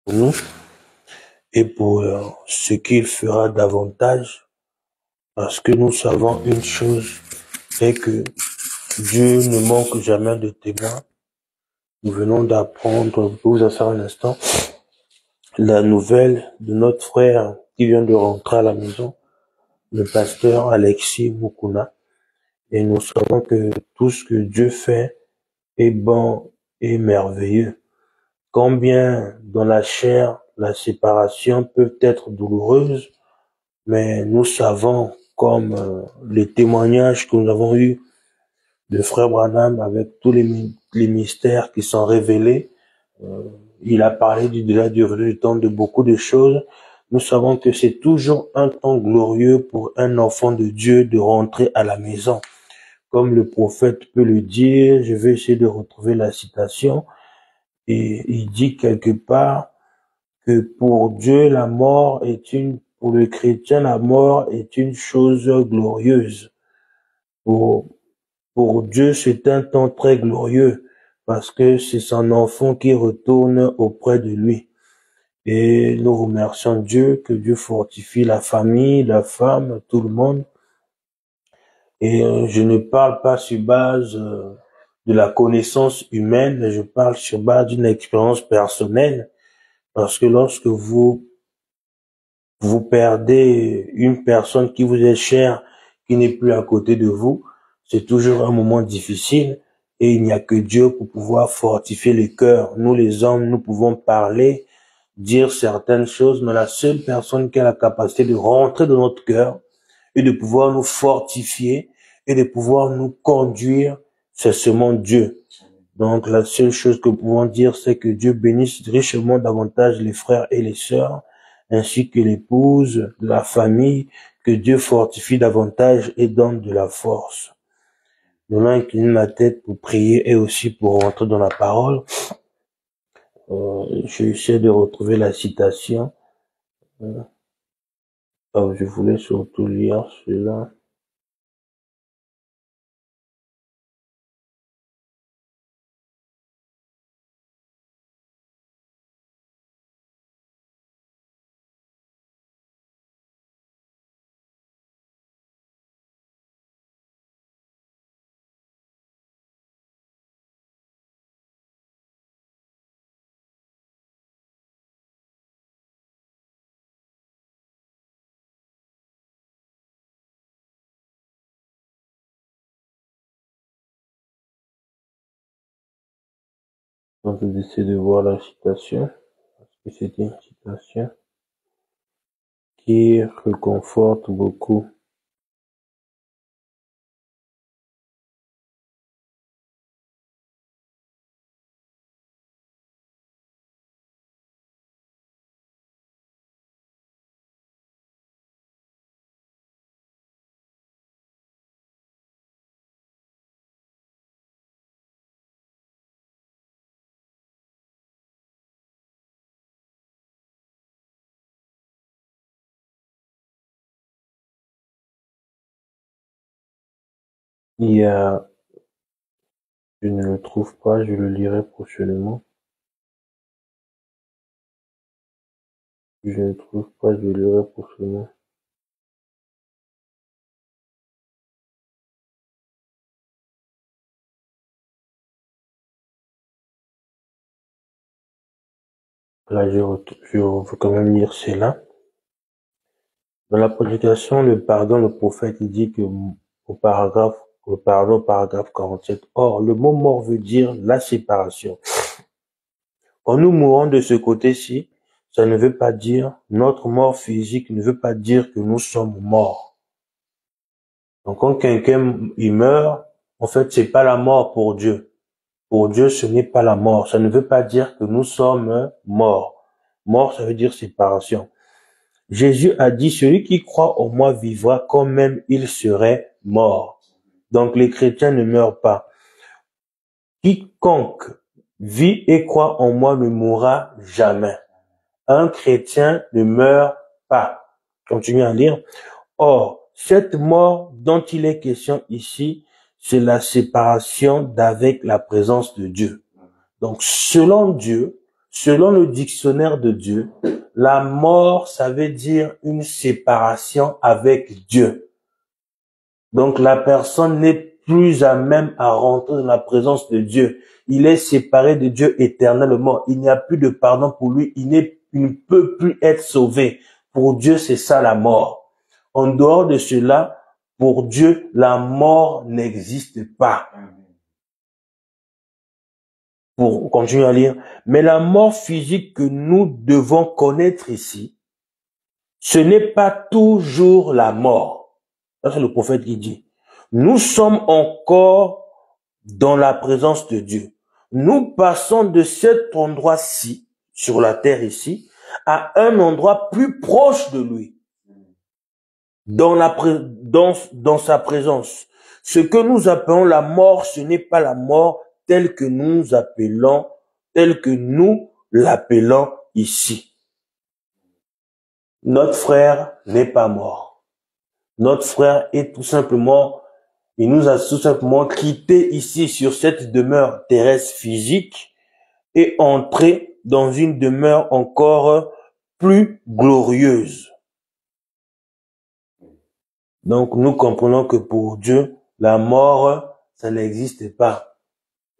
pour nous et pour ce qu'il fera davantage, parce que nous savons une chose, c'est que Dieu ne manque jamais de témoins. Nous venons d'apprendre, je vous assure un instant, la nouvelle de notre frère qui vient de rentrer à la maison, le pasteur Alexis Mukuna. Et nous savons que tout ce que Dieu fait est bon et merveilleux. Combien dans la chair, la séparation peut être douloureuse, mais nous savons, comme les témoignages que nous avons eus de frère Branham avec tous les mystères qui sont révélés, il a parlé du delà du temps de beaucoup de choses. Nous savons que c'est toujours un temps glorieux pour un enfant de Dieu de rentrer à la maison. Comme le prophète peut le dire, je vais essayer de retrouver la citation, et il dit quelque part que pour Dieu, pour le chrétien, la mort est une chose glorieuse. Pour Dieu, c'est un temps très glorieux parce que c'est son enfant qui retourne auprès de lui. Et nous remercions Dieu, que Dieu fortifie la famille, la femme, tout le monde. Et je ne parle pas sur base de la connaissance humaine, mais je parle sur base d'une expérience personnelle. Parce que lorsque vous perdez une personne qui vous est chère, qui n'est plus à côté de vous, c'est toujours un moment difficile et il n'y a que Dieu pour pouvoir fortifier le cœur. Nous les hommes, nous pouvons parler, dire certaines choses, mais la seule personne qui a la capacité de rentrer dans notre cœur et de pouvoir nous fortifier et de pouvoir nous conduire, c'est seulement Dieu. Donc la seule chose que nous pouvons dire, c'est que Dieu bénisse richement davantage les frères et les sœurs, ainsi que l'épouse, la famille, que Dieu fortifie davantage et donne de la force. Nous allons incliner la tête pour prier et aussi pour rentrer dans la parole. Je vais essayer de retrouver la citation. Je voulais surtout lire cela. Donc, j'essaie de voir la citation, parce que c'est une citation qui réconforte beaucoup. Je ne le trouve pas, je le lirai prochainement. Je ne le trouve pas, je le lirai prochainement. Là, je veux quand même lire cela. Dans la prédication, le pardon, le prophète, il dit que paragraphe 47. Or, le mot mort veut dire la séparation. Quand nous mourons de ce côté-ci, ça ne veut pas dire, notre mort physique ne veut pas dire que nous sommes morts. Donc, quand quelqu'un, il meurt, en fait, c'est pas la mort pour Dieu. Pour Dieu, ce n'est pas la mort. Ça ne veut pas dire que nous sommes morts. Mort, ça veut dire séparation. Jésus a dit, celui qui croit en moi vivra quand même il serait mort. Donc les chrétiens ne meurent pas. Quiconque vit et croit en moi ne mourra jamais. Un chrétien ne meurt pas. Continue à lire. Or, cette mort dont il est question ici, c'est la séparation d'avec la présence de Dieu. Donc, selon Dieu, Selon le dictionnaire de Dieu, la mort, ça veut dire une séparation avec Dieu. Donc la personne n'est plus à même à rentrer dans la présence de Dieu. Il est séparé de Dieu éternellement. Il n'y a plus de pardon pour lui. Il ne peut plus être sauvé. Pour Dieu, c'est ça la mort. En dehors de cela, pour Dieu, la mort n'existe pas. Pour continuer à lire. Mais la mort physique que nous devons connaître ici, ce n'est pas toujours la mort. Ça, c'est le prophète qui dit. Nous sommes encore dans la présence de Dieu. Nous passons de cet endroit-ci, sur la terre ici, à un endroit plus proche de lui, dans sa présence. Ce que nous appelons la mort, ce n'est pas la mort telle que nous l'appelons ici. Notre frère n'est pas mort. Notre frère est tout simplement, il nous a tout simplement quitté ici sur cette demeure terrestre physique et entré dans une demeure encore plus glorieuse. Donc nous comprenons que pour Dieu, la mort, ça n'existe pas.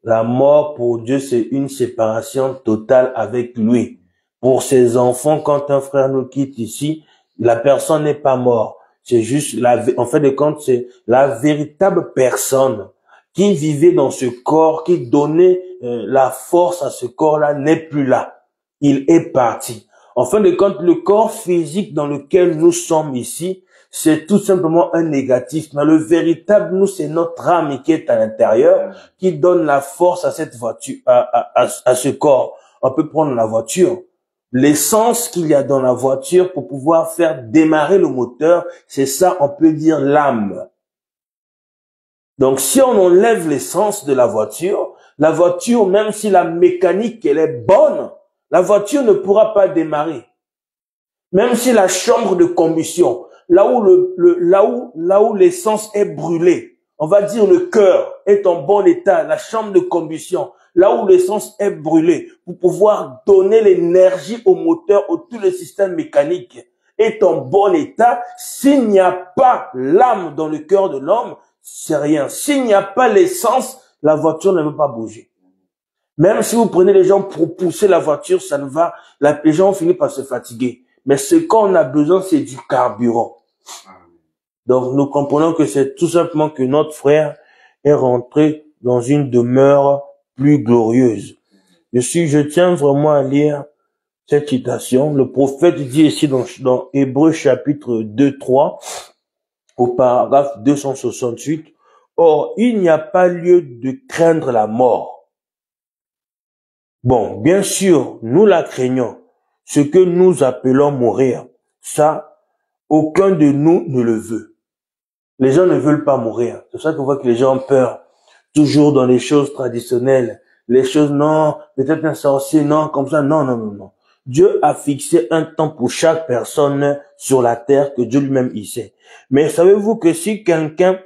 La mort pour Dieu, c'est une séparation totale avec lui. Pour ses enfants, quand un frère nous quitte ici, la personne n'est pas morte. C'est juste, en fin de compte, c'est la véritable personne qui vivait dans ce corps, qui donnait la force à ce corps-là, n'est plus là. Il est parti. En fin de compte, le corps physique dans lequel nous sommes ici, c'est tout simplement un négatif. Mais le véritable, nous, c'est notre âme qui est à l'intérieur, qui donne la force à cette voiture, à ce corps. On peut prendre la voiture. L'essence qu'il y a dans la voiture pour pouvoir faire démarrer le moteur, c'est ça, on peut dire l'âme. Donc, si on enlève l'essence de la voiture, même si la mécanique, elle est bonne, la voiture ne pourra pas démarrer. Même si la chambre de combustion, là où l'essence est brûlée, on va dire le cœur est en bon état, la chambre de combustion, là où l'essence est brûlée, pour pouvoir donner l'énergie au moteur, tout le système mécanique est en bon état. S'il n'y a pas l'âme dans le cœur de l'homme, c'est rien. S'il n'y a pas l'essence, la voiture ne peut pas bouger. Même si vous prenez les gens pour pousser la voiture, ça ne va, les gens finissent par se fatiguer. Mais ce qu'on a besoin, c'est du carburant. Donc, nous comprenons que c'est tout simplement que notre frère est rentré dans une demeure plus glorieuse. Je tiens vraiment à lire cette citation. Le prophète dit ici dans Hébreux chapitre 2-3, au paragraphe 268, « Or, il n'y a pas lieu de craindre la mort. » Bon, bien sûr, nous la craignons. Ce que nous appelons mourir, ça, aucun de nous ne le veut. Les gens ne veulent pas mourir. C'est ça qu'on voit que les gens ont peur. Toujours dans les choses traditionnelles. Les choses, non, peut-être un sorcier, non, comme ça, non, non, non, non. Dieu a fixé un temps pour chaque personne sur la terre que Dieu lui-même y sait. Mais savez-vous que si quelqu'un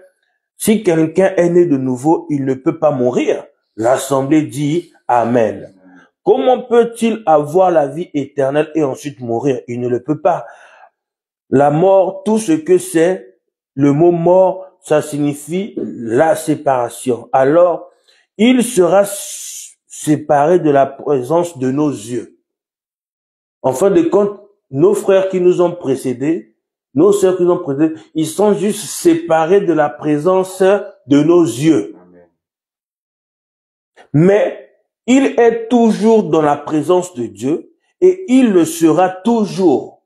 est né de nouveau, il ne peut pas mourir. L'Assemblée dit Amen. Comment peut-il avoir la vie éternelle et ensuite mourir? Il ne le peut pas. La mort, tout ce que c'est, le mot mort, ça signifie la séparation. Alors, il sera séparé de la présence de nos yeux. En fin de compte, nos frères qui nous ont précédés, nos sœurs qui nous ont précédés, ils sont juste séparés de la présence de nos yeux. Mais il est toujours dans la présence de Dieu et il le sera toujours.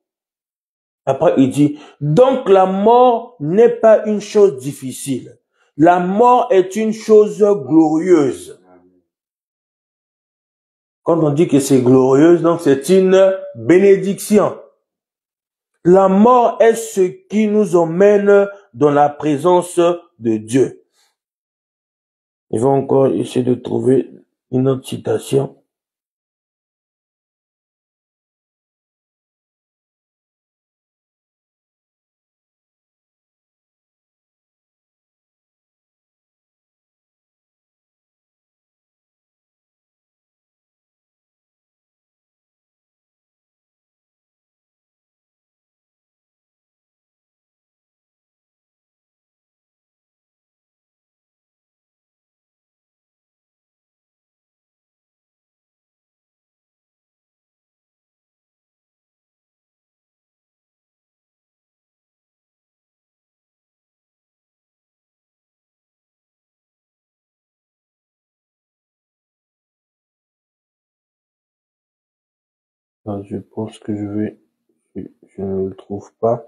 Après, il dit, donc la mort n'est pas une chose difficile. La mort est une chose glorieuse. Quand on dit que c'est glorieuse, donc c'est une bénédiction. La mort est ce qui nous emmène dans la présence de Dieu. Je vais encore essayer de trouver une autre citation. Alors, je pense que je ne le trouve pas.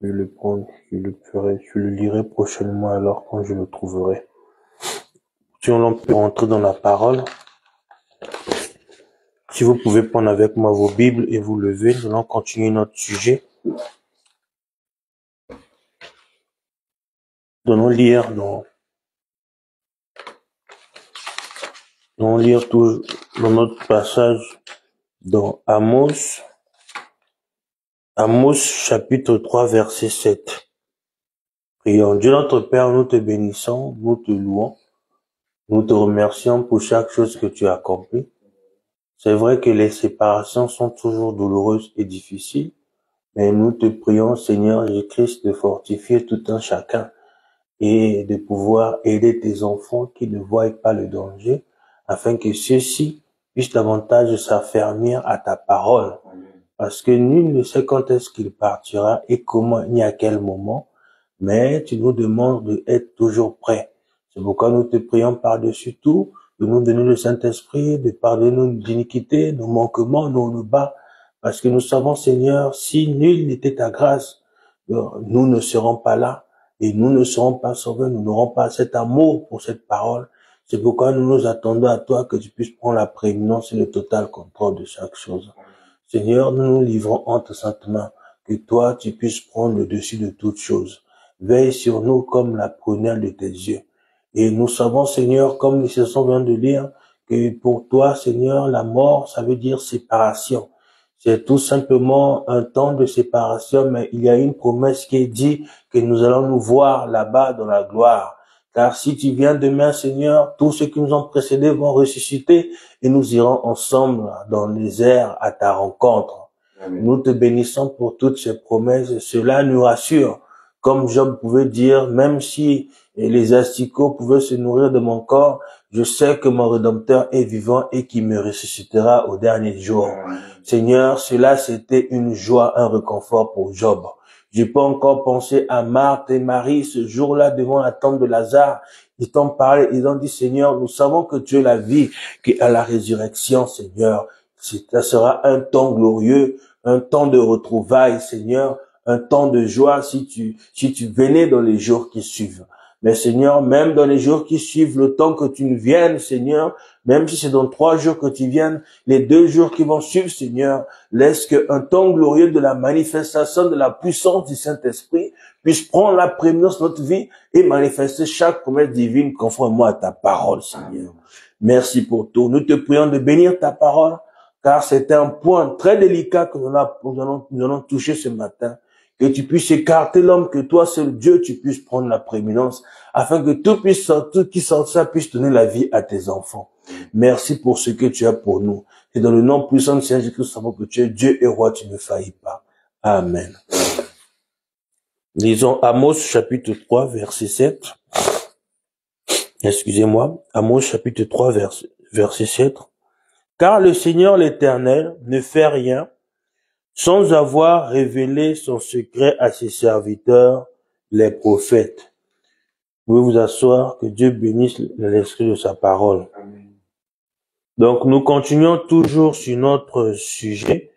Je vais le prendre, je le lirai prochainement alors quand je le trouverai. Si on peut rentrer dans la parole, si vous pouvez prendre avec moi vos Bibles et vous lever, nous allons continuer notre sujet. Nous allons lire tout dans notre passage dans Amos chapitre 3 verset 7. Prions. Dieu notre Père, nous te bénissons, nous te louons, nous te remercions pour chaque chose que tu as accomplie. C'est vrai que les séparations sont toujours douloureuses et difficiles, mais nous te prions, Seigneur Jésus-Christ, de fortifier tout un chacun et de pouvoir aider tes enfants qui ne voient pas le danger, afin que ceux-ci puissent davantage s'affermir à ta parole. Parce que nul ne sait quand est-ce qu'il partira et comment, ni à quel moment, mais tu nous demandes d'être toujours prêts. C'est pourquoi nous te prions par-dessus tout, de nous donner le Saint-Esprit, de pardonner nos iniquités, nos manquements, nos bas, parce que nous savons, Seigneur, si nul n'était ta grâce, nous ne serons pas là, et nous ne serons pas sauvés, nous n'aurons pas cet amour pour cette parole. C'est pourquoi nous nous attendons à toi que tu puisses prendre la prééminence et le total contrôle de chaque chose. Seigneur, nous nous livrons en tes saintes mains, que toi, tu puisses prendre le dessus de toutes choses. Veille sur nous comme la prunelle de tes yeux. Et nous savons, Seigneur, comme les sessions viennent de lire, que pour toi, Seigneur, la mort, ça veut dire séparation. C'est tout simplement un temps de séparation, mais il y a une promesse qui est dit que nous allons nous voir là-bas dans la gloire. Car si tu viens demain, Seigneur, tous ceux qui nous ont précédés vont ressusciter et nous irons ensemble dans les airs à ta rencontre. Amen. Nous te bénissons pour toutes ces promesses et cela nous rassure. Comme Job pouvait dire, même si les asticots pouvaient se nourrir de mon corps, je sais que mon Rédempteur est vivant et qu'il me ressuscitera au dernier jour. Amen. Seigneur, cela c'était une joie, un réconfort pour Job. Je peux encore penser à Marthe et Marie ce jour-là devant la tombe de Lazare. Ils t'ont parlé, ils ont dit, Seigneur, nous savons que tu es la vie, qu'à la résurrection, Seigneur, ça sera un temps glorieux, un temps de retrouvailles, Seigneur, un temps de joie si tu venais dans les jours qui suivent. Mais Seigneur, même dans les jours qui suivent, le temps que tu viennes, Seigneur, même si c'est dans 3 jours que tu viennes, les 2 jours qui vont suivre, Seigneur, laisse qu'un temps glorieux de la manifestation de la puissance du Saint-Esprit puisse prendre la prééminence de notre vie et manifester chaque promesse divine conformément à ta parole, Seigneur. Merci pour tout. Nous te prions de bénir ta parole, car c'est un point très délicat que nous allons toucher ce matin. Que tu puisses écarter l'homme, que toi, seul Dieu, tu puisses prendre la prééminence, afin que tout qui sortira puisse donner la vie à tes enfants. Merci pour ce que tu as pour nous. Et dans le nom puissant de Seigneur Jésus-Christ, nous savons que tu es Dieu et roi, tu ne faillis pas. Amen. Lisons Amos chapitre 3, verset 7. Excusez-moi. Amos chapitre 3, verset 7. Car le Seigneur l'Éternel ne fait rien sans avoir révélé son secret à ses serviteurs, les prophètes. Vous pouvez vous asseoir, que Dieu bénisse l'esprit de sa parole. Amen. Donc, nous continuons toujours sur notre sujet.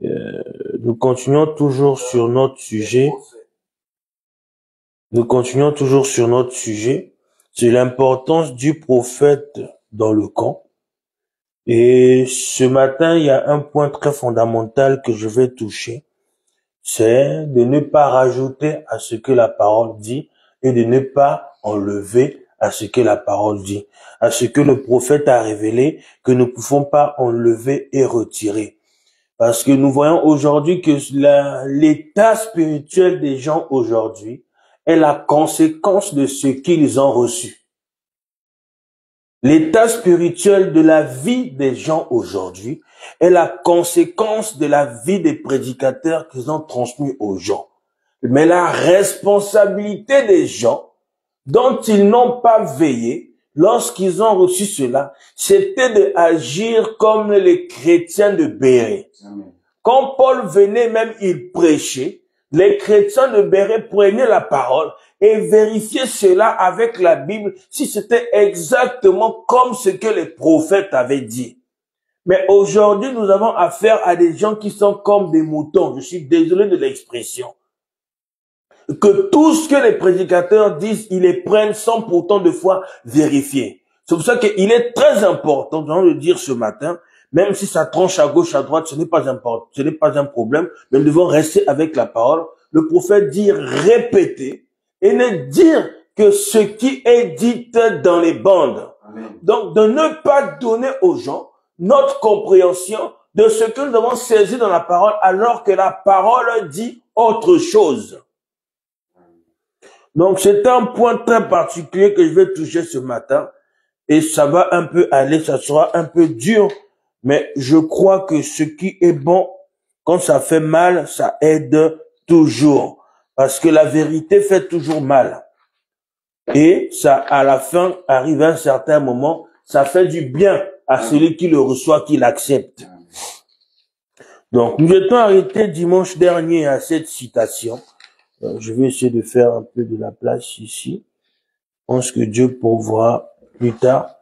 Nous continuons toujours sur notre sujet. C'est l'importance du prophète dans le camp. Et ce matin, il y a un point très fondamental que je vais toucher. C'est de ne pas rajouter à ce que la parole dit et de ne pas enlever à ce que la parole dit, à ce que le prophète a révélé, que nous ne pouvons pas enlever et retirer. Parce que nous voyons aujourd'hui que l'état spirituel des gens aujourd'hui est la conséquence de ce qu'ils ont reçu. L'état spirituel de la vie des gens aujourd'hui est la conséquence de la vie des prédicateurs qu'ils ont transmis aux gens. Mais la responsabilité des gens dont ils n'ont pas veillé lorsqu'ils ont reçu cela, c'était d'agir comme les chrétiens de Bérée. Quand Paul venait, même il prêchait, les chrétiens de Bérée prenaient la parole et vérifier cela avec la Bible si c'était exactement comme ce que les prophètes avaient dit. Mais aujourd'hui, nous avons affaire à des gens qui sont comme des moutons. Je suis désolé de l'expression. Que tout ce que les prédicateurs disent, ils les prennent sans pourtant de fois vérifier. C'est pour ça qu'il est très important, de le dire ce matin, même si ça tranche à gauche, à droite, ce n'est pas important, ce n'est pas un problème, mais nous devons rester avec la parole. Le prophète dit répéter et ne dire que ce qui est dit dans les bandes. Amen. Donc, de ne pas donner aux gens notre compréhension de ce que nous avons saisi dans la parole, alors que la parole dit autre chose. Donc, c'est un point très particulier que je vais toucher ce matin. Et ça va un peu aller, ça sera un peu dur. Mais je crois que ce qui est bon, quand ça fait mal, ça aide toujours. Parce que la vérité fait toujours mal. Et ça, à la fin, arrive à un certain moment, ça fait du bien à celui qui le reçoit, qui l'accepte. Donc, nous étions arrêtés dimanche dernier à cette citation. Je vais essayer de faire un peu de la place ici. Je pense que Dieu pourvoira plus tard.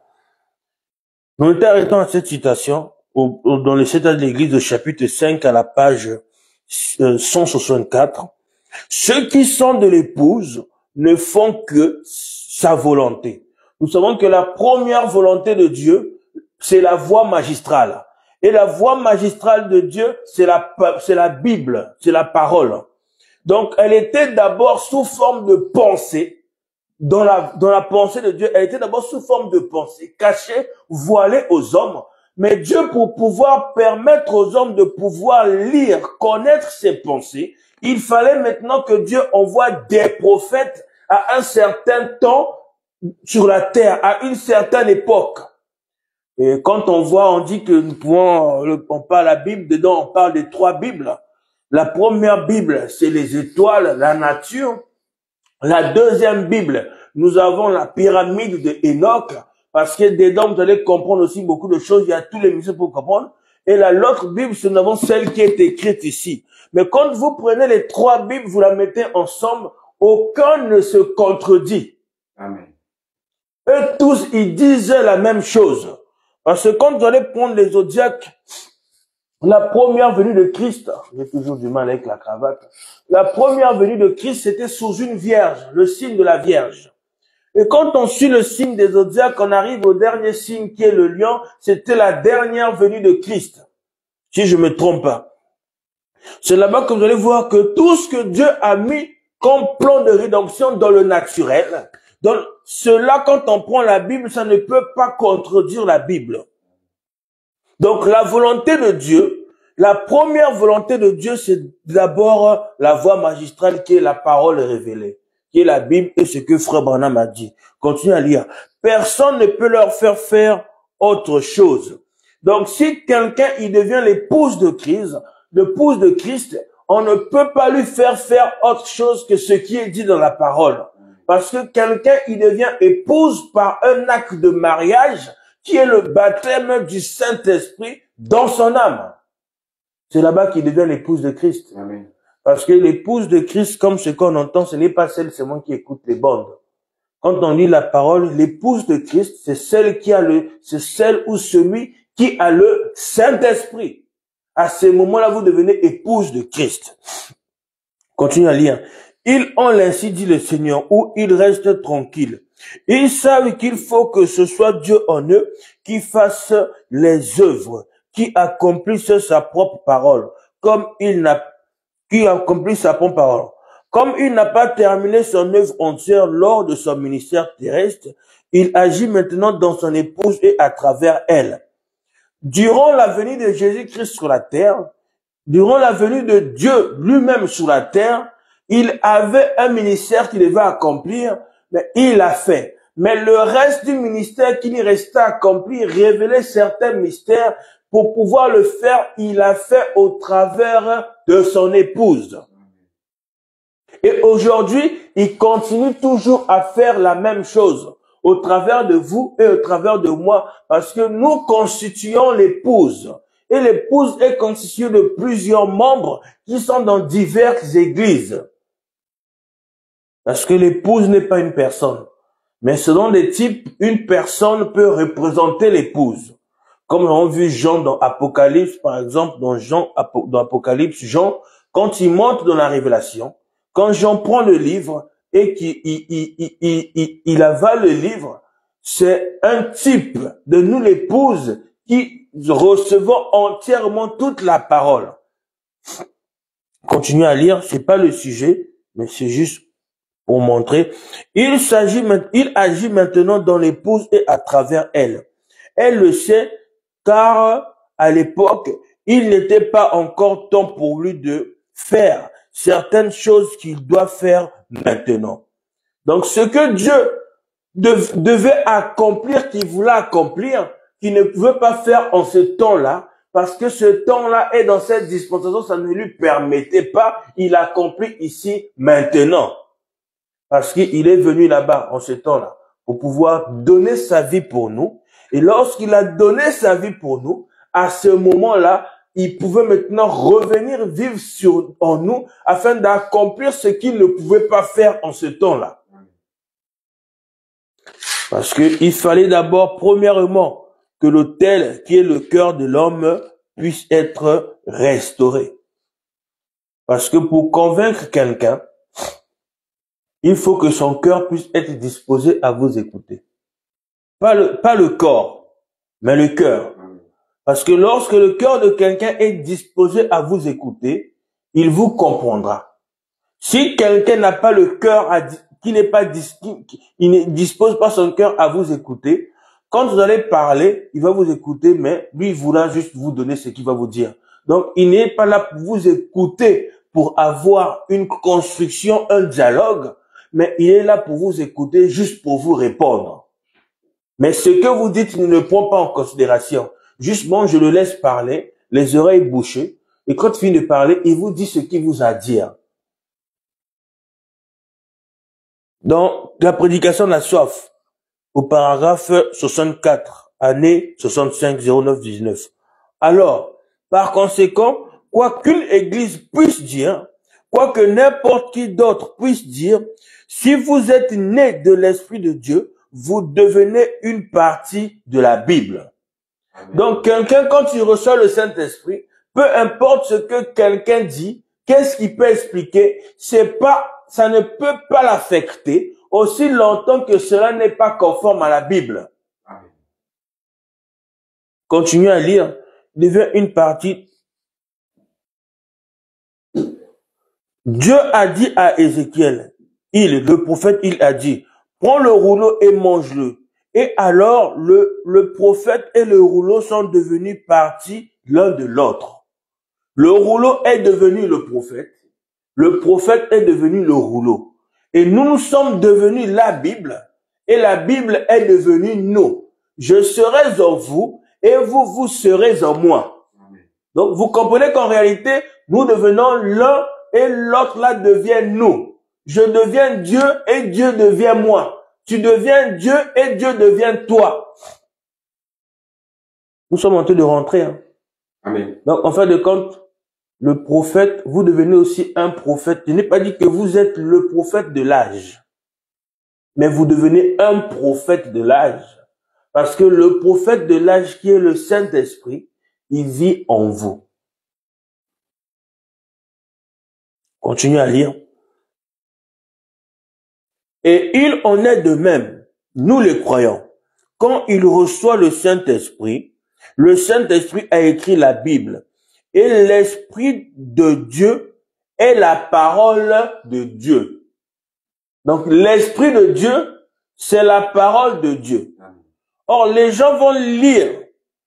Nous étions arrêtés à cette citation dans le Cétage de l'Église au chapitre 5 à la page 164. Ceux qui sont de l'épouse ne font que sa volonté. Nous savons que la première volonté de Dieu, c'est la voie magistrale. Et la voie magistrale de Dieu, c'est la Bible, c'est la parole. Donc, elle était d'abord sous forme de pensée. Dans la pensée de Dieu, elle était d'abord sous forme de pensée, cachée, voilée aux hommes. Mais Dieu, pour pouvoir permettre aux hommes de pouvoir lire, connaître ses pensées, il fallait maintenant que Dieu envoie des prophètes à un certain temps sur la terre, à une certaine époque. Et quand on dit que nous pouvons, on parle la Bible, dedans on parle des 3 Bibles. La première Bible, c'est les étoiles, la nature. La deuxième Bible, nous avons la pyramide de Enoch, parce que dedans, vous allez comprendre aussi beaucoup de choses, il y a tous les mystères pour comprendre. Et l'autre Bible, nous avons celle qui est écrite ici. Mais quand vous prenez les 3 Bibles, vous la mettez ensemble, aucun ne se contredit. Amen. Eux tous, ils disent la même chose. Parce que quand vous allez prendre les zodiaques, la première venue de Christ, j'ai toujours du mal avec la cravate, la première venue de Christ, c'était sous une vierge, le signe de la vierge. Et quand on suit le signe des zodiaques, on arrive au dernier signe qui est le lion, c'était la dernière venue de Christ. Si je me trompe pas. C'est là-bas que vous allez voir que tout ce que Dieu a mis comme plan de rédemption dans le naturel, donc cela, quand on prend la Bible, ça ne peut pas contredire la Bible. Donc la volonté de Dieu, la première volonté de Dieu, c'est d'abord la voie magistrale qui est la parole révélée, qui est la Bible et ce que Frère Branham a dit. Continue à lire. Personne ne peut leur faire autre chose. Donc si quelqu'un il devient l'épouse de Christ, on ne peut pas lui faire autre chose que ce qui est dit dans la parole. Parce que quelqu'un il devient épouse par un acte de mariage qui est le baptême du Saint-Esprit dans son âme. C'est là-bas qu'il devient l'épouse de Christ. Amen. Parce que l'épouse de Christ, comme ce qu'on entend, ce n'est pas celle seulement qui écoute les bandes. Quand on lit la parole, l'épouse de Christ, c'est celle ou celui qui a le Saint-Esprit. À ce moment-là, vous devenez épouse de Christ. Continue à lire. Ils ont ainsi dit le Seigneur, où ils restent tranquilles. Ils savent qu'il faut que ce soit Dieu en eux qui fasse les œuvres, qui accomplisse sa propre parole, comme il n'a pas terminé son œuvre entière lors de son ministère terrestre, il agit maintenant dans son épouse et à travers elle. Durant la venue de Jésus-Christ sur la terre, durant la venue de Dieu lui-même sur la terre, il avait un ministère qu'il devait accomplir, mais il l'a fait. Mais le reste du ministère qui lui restait à accomplir, révélait certains mystères. Pour pouvoir le faire, il l'a fait au travers de son épouse. Et aujourd'hui, il continue toujours à faire la même chose au travers de vous et au travers de moi, parce que nous constituons l'épouse. Et l'épouse est constituée de plusieurs membres qui sont dans diverses églises. Parce que l'épouse n'est pas une personne. Mais selon les types, une personne peut représenter l'épouse. Comme on a vu Jean dans Apocalypse, par exemple, dans Apocalypse, Jean, quand il monte dans la révélation, quand Jean prend le livre et qu'il avale le livre, c'est un type de nous l'épouse qui recevons entièrement toute la parole. Continuez à lire, c'est pas le sujet, mais c'est juste pour montrer. Il agit maintenant dans l'épouse et à travers elle. Elle le sait, car à l'époque, il n'était pas encore temps pour lui de faire certaines choses qu'il doit faire maintenant. Donc, ce que Dieu devait accomplir, qu'il voulait accomplir, qu'il ne pouvait pas faire en ce temps-là, parce que ce temps-là est dans cette dispensation, ça ne lui permettait pas, il accomplit ici maintenant. Parce qu'il est venu là-bas, en ce temps-là, pour pouvoir donner sa vie pour nous. Et lorsqu'il a donné sa vie pour nous, à ce moment-là, il pouvait maintenant revenir vivre en nous afin d'accomplir ce qu'il ne pouvait pas faire en ce temps-là. Parce qu'il fallait d'abord, premièrement, que l'autel qui est le cœur de l'homme puisse être restauré. Parce que pour convaincre quelqu'un, il faut que son cœur puisse être disposé à vous écouter. Pas le corps, mais le cœur. Parce que lorsque le cœur de quelqu'un est disposé à vous écouter, il vous comprendra. Si quelqu'un n'a pas le cœur, il ne dispose pas son cœur à vous écouter, quand vous allez parler, il va vous écouter, mais lui, il voudra juste vous donner ce qu'il va vous dire. Donc, il n'est pas là pour vous écouter, pour avoir une construction, un dialogue, mais il est là pour vous écouter, juste pour vous répondre. Mais ce que vous dites, il ne prend pas en considération. Justement, je le laisse parler, les oreilles bouchées, et quand il finit de parler, il vous dit ce qu'il vous a à dire. Dans la prédication de la soif, au paragraphe 64, année 65-09-19. Alors, par conséquent, quoi qu'une église puisse dire, quoi que n'importe qui d'autre puisse dire, si vous êtes né de l'Esprit de Dieu, vous devenez une partie de la Bible. Amen. Donc, quelqu'un, quand il reçoit le Saint-Esprit, peu importe ce que quelqu'un dit, qu'est-ce qu'il peut expliquer, ça ne peut pas l'affecter aussi longtemps que cela n'est pas conforme à la Bible. Amen. Continuez à lire, devient une partie. Dieu a dit à Ézéchiel, le prophète, il a dit, prends le rouleau et mange-le. Et alors, le prophète et le rouleau sont devenus partie l'un de l'autre. Le rouleau est devenu le prophète est devenu le rouleau. Et nous sommes devenus la Bible, et la Bible est devenue nous. Je serai en vous, et vous serez en moi. Donc, vous comprenez qu'en réalité, nous devenons l'un, et l'autre là devient nous. Je deviens Dieu, et Dieu devient moi. Tu deviens Dieu, et Dieu devient toi. Nous sommes en train de rentrer. Hein. Amen. Donc, en fin de compte, le prophète, vous devenez aussi un prophète. Je n'ai pas dit que vous êtes le prophète de l'âge. Mais vous devenez un prophète de l'âge. Parce que le prophète de l'âge qui est le Saint-Esprit, il vit en vous. Continuez à lire. Et il en est de même, nous les croyants. Quand il reçoit le Saint-Esprit a écrit la Bible. Et l'Esprit de Dieu est la parole de Dieu. Donc, l'Esprit de Dieu, c'est la parole de Dieu. Or, les gens vont lire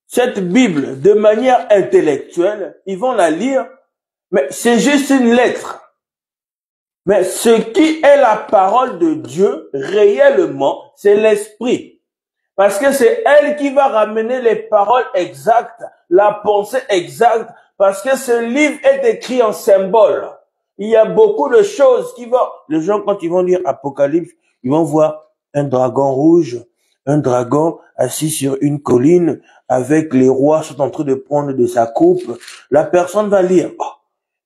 cette Bible de manière intellectuelle. Ils vont la lire, mais c'est juste une lettre. Mais ce qui est la parole de Dieu, réellement, c'est l'Esprit. Parce que c'est elle qui va ramener les paroles exactes, la pensée exacte, parce que ce livre est écrit en symbole. Il y a beaucoup de choses qui vont... Les gens, quand ils vont lire Apocalypse, ils vont voir un dragon rouge, un dragon assis sur une colline, avec les rois sont en train de prendre de sa coupe. La personne va lire. Oh,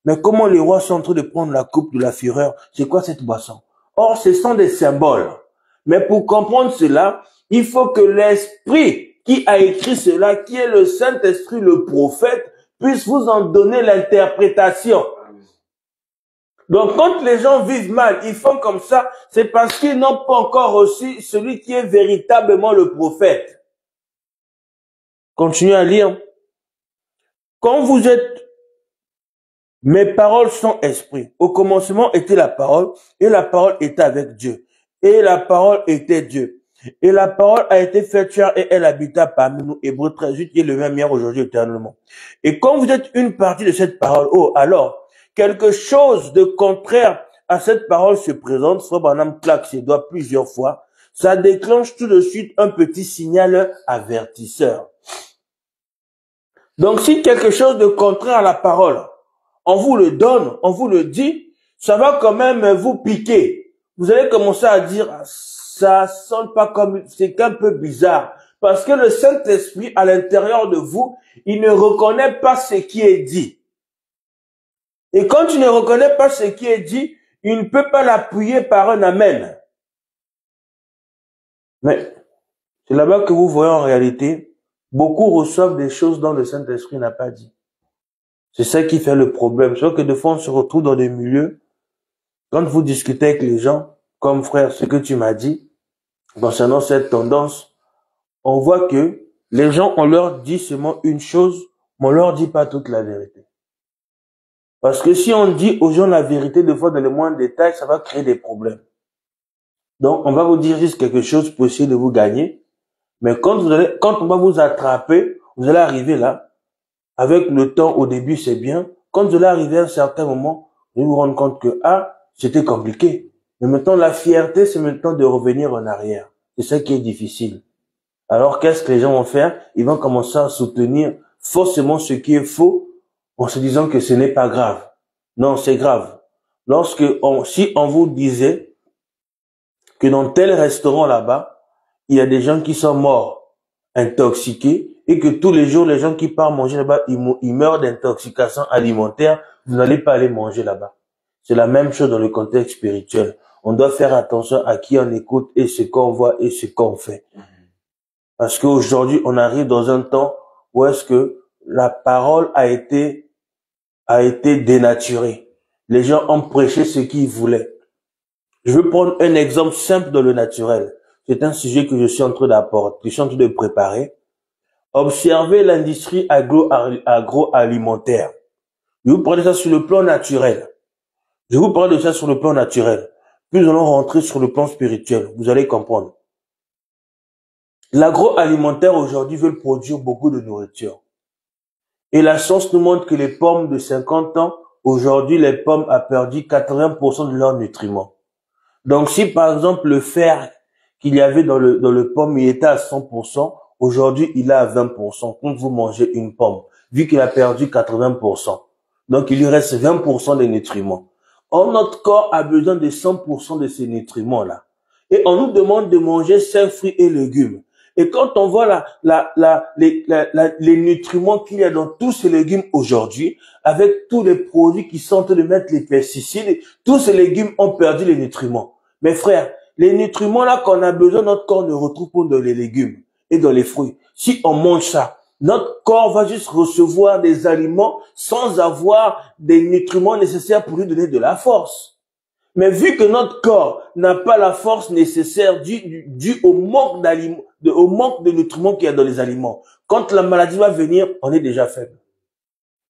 mais comment les rois sont en train de prendre la coupe de la fureur? C'est quoi cette boisson? Or, ce sont des symboles. Mais pour comprendre cela, il faut que l'esprit qui a écrit cela, qui est le Saint-Esprit, le prophète, puisse vous en donner l'interprétation. Donc, quand les gens vivent mal, ils font comme ça, c'est parce qu'ils n'ont pas encore reçu celui qui est véritablement le prophète. Continuez à lire. Quand vous êtes, mes paroles sont esprit. Au commencement était la parole, et la parole était avec Dieu. Et la parole était Dieu. Et la parole a été faite chair et elle habita parmi nous. Hébreux 13:8, qui est le même hier, aujourd'hui, éternellement. Et quand vous êtes une partie de cette parole, oh, alors, quelque chose de contraire à cette parole se présente, Frère Branham claque ses doigts plusieurs fois, ça déclenche tout de suite un petit signal avertisseur. Donc, si quelque chose de contraire à la parole, on vous le donne, on vous le dit, ça va quand même vous piquer. Vous allez commencer à dire, ça sonne pas comme, c'est qu'un peu bizarre. Parce que le Saint-Esprit, à l'intérieur de vous, il ne reconnaît pas ce qui est dit. Et quand tu ne reconnais pas ce qui est dit, il ne peut pas l'appuyer par un amen. Mais c'est là-bas que vous voyez en réalité, beaucoup reçoivent des choses dont le Saint-Esprit n'a pas dit. C'est ça qui fait le problème. C'est que des fois, on se retrouve dans des milieux, quand vous discutez avec les gens, comme frère, ce que tu m'as dit, concernant cette tendance, on voit que les gens, on leur dit seulement une chose, mais on leur dit pas toute la vérité. Parce que si on dit aux gens la vérité, des fois dans les moindres détails, ça va créer des problèmes. Donc, on va vous dire juste quelque chose pour essayer de vous gagner. Mais quand on va vous attraper, vous allez arriver là. Avec le temps, au début, c'est bien. Quand vous allez arriver à un certain moment, vous allez vous rendre compte que, c'était compliqué. Mais maintenant, la fierté, c'est maintenant de revenir en arrière. C'est ça qui est difficile. Alors, qu'est-ce que les gens vont faire? Ils vont commencer à soutenir forcément ce qui est faux, en se disant que ce n'est pas grave. Non, c'est grave. Si on vous disait que dans tel restaurant là-bas, il y a des gens qui sont morts, intoxiqués, et que tous les jours, les gens qui partent manger là-bas, ils meurent d'intoxication alimentaire, vous n'allez pas aller manger là-bas. C'est la même chose dans le contexte spirituel. On doit faire attention à qui on écoute et ce qu'on voit et ce qu'on fait. Parce qu'aujourd'hui, on arrive dans un temps où est-ce que la parole a été dénaturée. Les gens ont prêché ce qu'ils voulaient. Je veux prendre un exemple simple dans le naturel. C'est un sujet que je suis en train d'apporter, que je suis en train de préparer. Observez l'industrie agroalimentaire. Je vais vous parler de ça sur le plan naturel. Je vais vous parler de ça sur le plan naturel. Puis nous allons rentrer sur le plan spirituel. Vous allez comprendre. L'agroalimentaire aujourd'hui veut produire beaucoup de nourriture. Et la science nous montre que les pommes de 50 ans, aujourd'hui les pommes ont perdu 80% de leurs nutriments. Donc si par exemple le fer qu'il y avait dans le pomme, il était à 100%, aujourd'hui il est à 20% quand vous mangez une pomme, vu qu'il a perdu 80%. Donc il lui reste 20% des nutriments. Or notre corps a besoin de 100% de ces nutriments-là. Et on nous demande de manger 5 fruits et légumes. Et quand on voit les nutriments qu'il y a dans tous ces légumes aujourd'hui, avec tous les produits qui sont en train de mettre les pesticides, tous ces légumes ont perdu les nutriments. Mes frères, les nutriments là qu'on a besoin, notre corps ne retrouve pas dans les légumes et dans les fruits. Si on mange ça, notre corps va juste recevoir des aliments sans avoir des nutriments nécessaires pour lui donner de la force. Mais vu que notre corps n'a pas la force nécessaire due au manque de nutriments qu'il y a dans les aliments, quand la maladie va venir, on est déjà faible.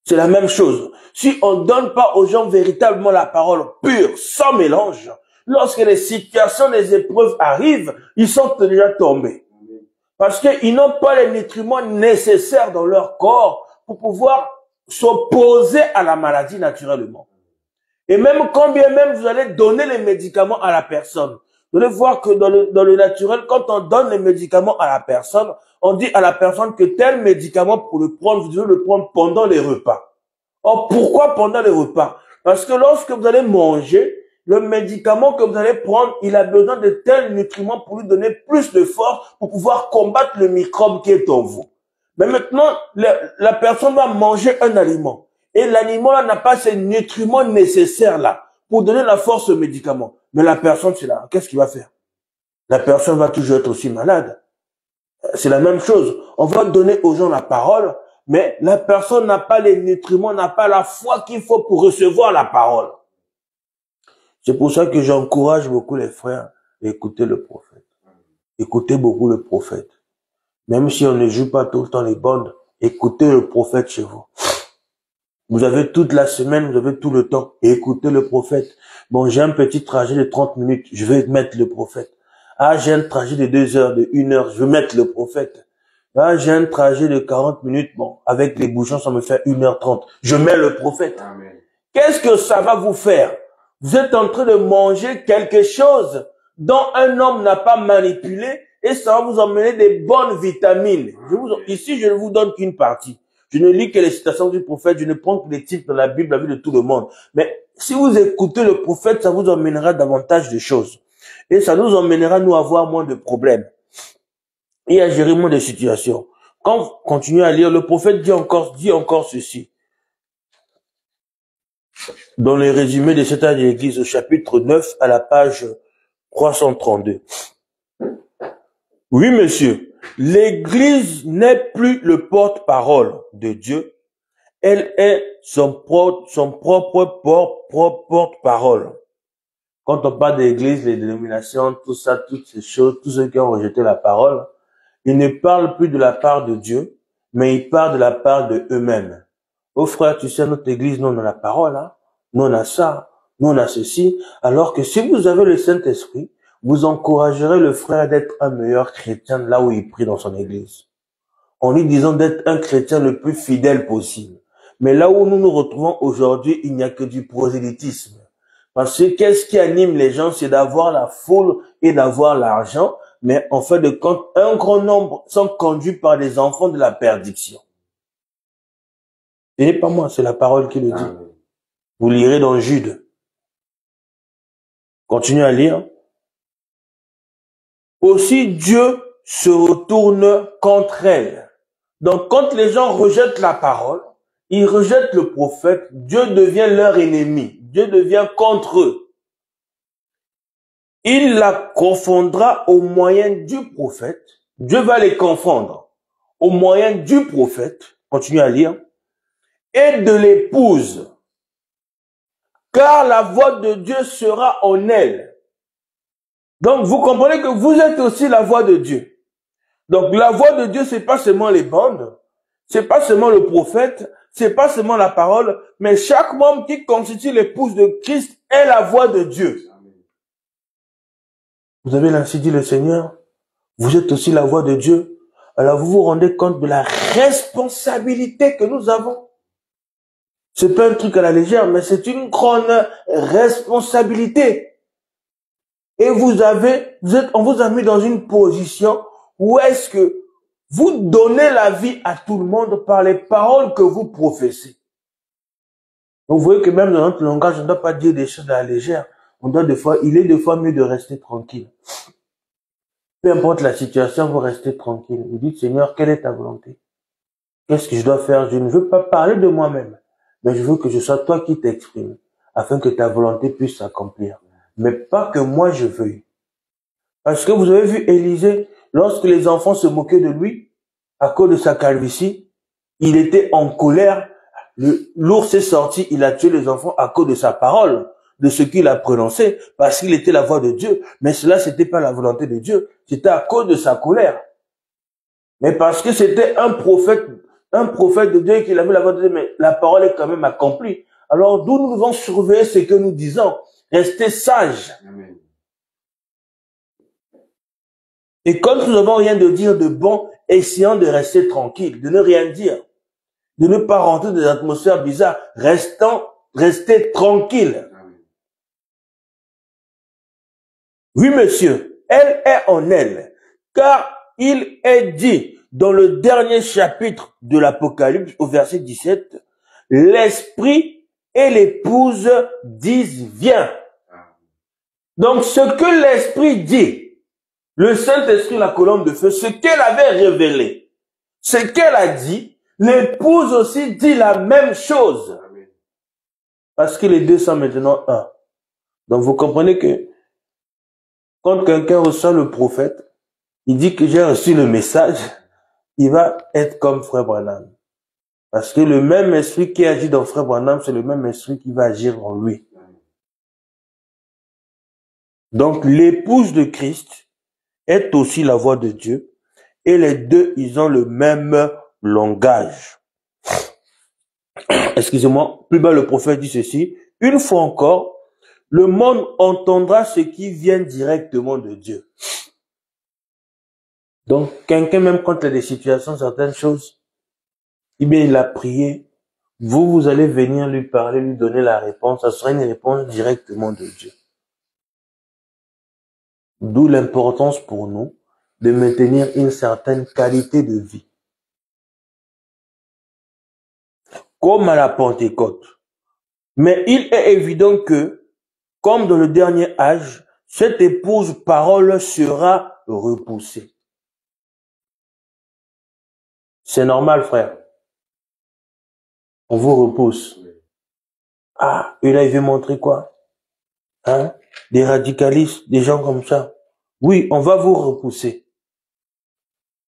C'est la même chose. Si on ne donne pas aux gens véritablement la parole pure, sans mélange, lorsque les situations, les épreuves arrivent, ils sont déjà tombés. Parce qu'ils n'ont pas les nutriments nécessaires dans leur corps pour pouvoir s'opposer à la maladie naturellement. Et même quand bien même vous allez donner les médicaments à la personne, vous allez voir que dans le naturel, quand on donne les médicaments à la personne, on dit à la personne que tel médicament pour le prendre, vous devez le prendre pendant les repas. Or, pourquoi pendant les repas? Parce que lorsque vous allez manger, le médicament que vous allez prendre, il a besoin de tels nutriments pour lui donner plus de force pour pouvoir combattre le microbe qui est en vous. Mais maintenant, la personne va manger un aliment. Et l'aliment n'a pas ces nutriments nécessaires là pour donner la force au médicament. Mais la personne, c'est là. Qu'est-ce qu'il va faire? La personne va toujours être aussi malade. C'est la même chose. On va donner aux gens la parole, mais la personne n'a pas les nutriments, n'a pas la foi qu'il faut pour recevoir la parole. C'est pour ça que j'encourage beaucoup les frères à écouter le prophète. Écoutez beaucoup le prophète. Même si on ne joue pas tout le temps les bandes, écoutez le prophète chez vous. Vous avez toute la semaine, vous avez tout le temps. Écoutez le prophète. Bon, j'ai un petit trajet de 30 minutes, je vais mettre le prophète. Ah, j'ai un trajet de 2 heures, de 1 heure, je vais mettre le prophète. Ah, j'ai un trajet de 40 minutes, bon, avec les bouchons, ça me fait 1h30. Je mets le prophète. Qu'est-ce que ça va vous faire? Vous êtes en train de manger quelque chose dont un homme n'a pas manipulé et ça va vous emmener des bonnes vitamines. Ici, je ne vous donne qu'une partie. Je ne lis que les citations du prophète, je ne prends que les titres dans la Bible, la vie de tout le monde. Mais si vous écoutez le prophète, ça vous emmènera davantage de choses. Et ça nous emmènera, nous, à avoir moins de problèmes. Et à gérer moins de situations. Quand vous continuez à lire, le prophète dit encore ceci. Dans le résumé de cette âge de l'Église, au chapitre 9, à la page 332. Oui, monsieur, l'Église n'est plus le porte-parole de Dieu. Elle est son propre porte-parole. Quand on parle de l'Église, les dénominations, tout ça, toutes ces choses, tous ceux qui ont rejeté la parole, ils ne parlent plus de la part de Dieu, mais ils parlent de la part de eux-mêmes. Oh frère, tu sais, notre Église, nous on a la parole, hein? Nous on a ça, nous on a ceci. Alors que si vous avez le Saint-Esprit, vous encouragerez le frère d'être un meilleur chrétien là où il prie dans son Église. En lui disant d'être un chrétien le plus fidèle possible. Mais là où nous nous retrouvons aujourd'hui, il n'y a que du prosélytisme. Parce que qu'est-ce qui anime les gens, c'est d'avoir la foule et d'avoir l'argent. Mais en fait de compte, un grand nombre sont conduits par des enfants de la perdition. Ce n'est pas moi, c'est la parole qui le dit. Vous lirez dans Jude. Continuez à lire. Aussi Dieu se retourne contre elle. Donc quand les gens rejettent la parole, ils rejettent le prophète, Dieu devient leur ennemi. Dieu devient contre eux. Il la confondra au moyen du prophète. Dieu va les confondre au moyen du prophète. Continuez à lire. Et de l'épouse. Car la voix de Dieu sera en elle. Donc vous comprenez que vous êtes aussi la voix de Dieu. Donc la voix de Dieu, c'est pas seulement les bandes, c'est pas seulement le prophète, c'est pas seulement la parole, mais chaque membre qui constitue l'épouse de Christ est la voix de Dieu. Vous avez ainsi dit le Seigneur, vous êtes aussi la voix de Dieu. Alors vous vous rendez compte de la responsabilité que nous avons. C'est pas un truc à la légère, mais c'est une grande responsabilité. Et on vous a mis dans une position où est-ce que vous donnez la vie à tout le monde par les paroles que vous professez. Donc vous voyez que même dans notre langage, on ne doit pas dire des choses à la légère. Il est des fois mieux de rester tranquille. Peu importe la situation, vous restez tranquille. Vous dites, Seigneur, quelle est ta volonté? Qu'est-ce que je dois faire? Je ne veux pas parler de moi-même, mais je veux que ce soit toi qui t'exprimes, afin que ta volonté puisse s'accomplir. Mais pas que moi je veuille. Parce que vous avez vu Élisée, lorsque les enfants se moquaient de lui, à cause de sa calvitie, il était en colère. L'ours est sorti, il a tué les enfants à cause de sa parole, de ce qu'il a prononcé, parce qu'il était la voix de Dieu. Mais cela, c'était pas la volonté de Dieu, c'était à cause de sa colère. Mais parce que c'était un prophète de Dieu qu'il avait la voix de Dieu, mais la parole est quand même accomplie. Alors, d'où nous devons surveiller ce que nous disons, rester sages. Amen. Et quand nous n'avons rien de dire de bon, essayons de rester tranquille, de ne rien dire, de ne pas rentrer dans des atmosphères bizarres, restez tranquille. Oui, monsieur, elle est en elle, car il est dit dans le dernier chapitre de l'Apocalypse, au verset 17, l'esprit et l'épouse disent viens. Donc, ce que l'esprit dit, le Saint-Esprit, la colonne de feu, ce qu'elle avait révélé, ce qu'elle a dit, l'épouse aussi dit la même chose. Parce que les deux sont maintenant un. Donc vous comprenez que quand quelqu'un reçoit le prophète, il dit que j'ai reçu le message, il va être comme Frère Branham. Parce que le même esprit qui agit dans Frère Branham, c'est le même esprit qui va agir en lui. Donc l'épouse de Christ est aussi la voix de Dieu. Et les deux, ils ont le même langage. Excusez-moi, plus bas le prophète dit ceci. Une fois encore, le monde entendra ce qui vient directement de Dieu. Donc, quelqu'un, même quand il y a des situations, certaines choses, eh bien, il a prié. Vous allez venir lui parler, lui donner la réponse. Ça sera une réponse directement de Dieu. D'où l'importance pour nous de maintenir une certaine qualité de vie. Comme à la Pentecôte. Mais il est évident que, comme dans le dernier âge, cette épouse parole sera repoussée. C'est normal, frère. On vous repousse. Ah, et là, il veut montrer quoi? Hein? Des radicalistes, des gens comme ça. Oui, on va vous repousser.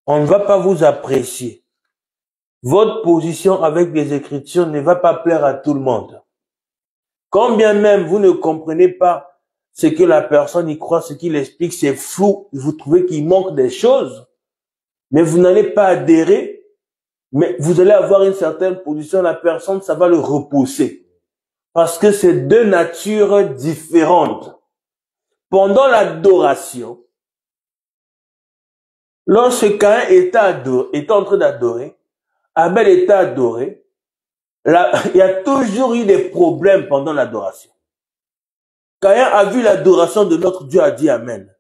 On ne va pas vous apprécier. Votre position avec les Écritures ne va pas plaire à tout le monde. Quand bien même vous ne comprenez pas ce que la personne y croit, ce qu'il explique, c'est flou, vous trouvez qu'il manque des choses, mais vous n'allez pas adhérer, mais vous allez avoir une certaine position, la personne, ça va le repousser. Parce que c'est deux natures différentes. Pendant l'adoration, lorsque Caïn était en train d'adorer, Abel était adoré, là, il y a toujours eu des problèmes pendant l'adoration. Caïn a vu l'adoration de notre Dieu, a dit Amen.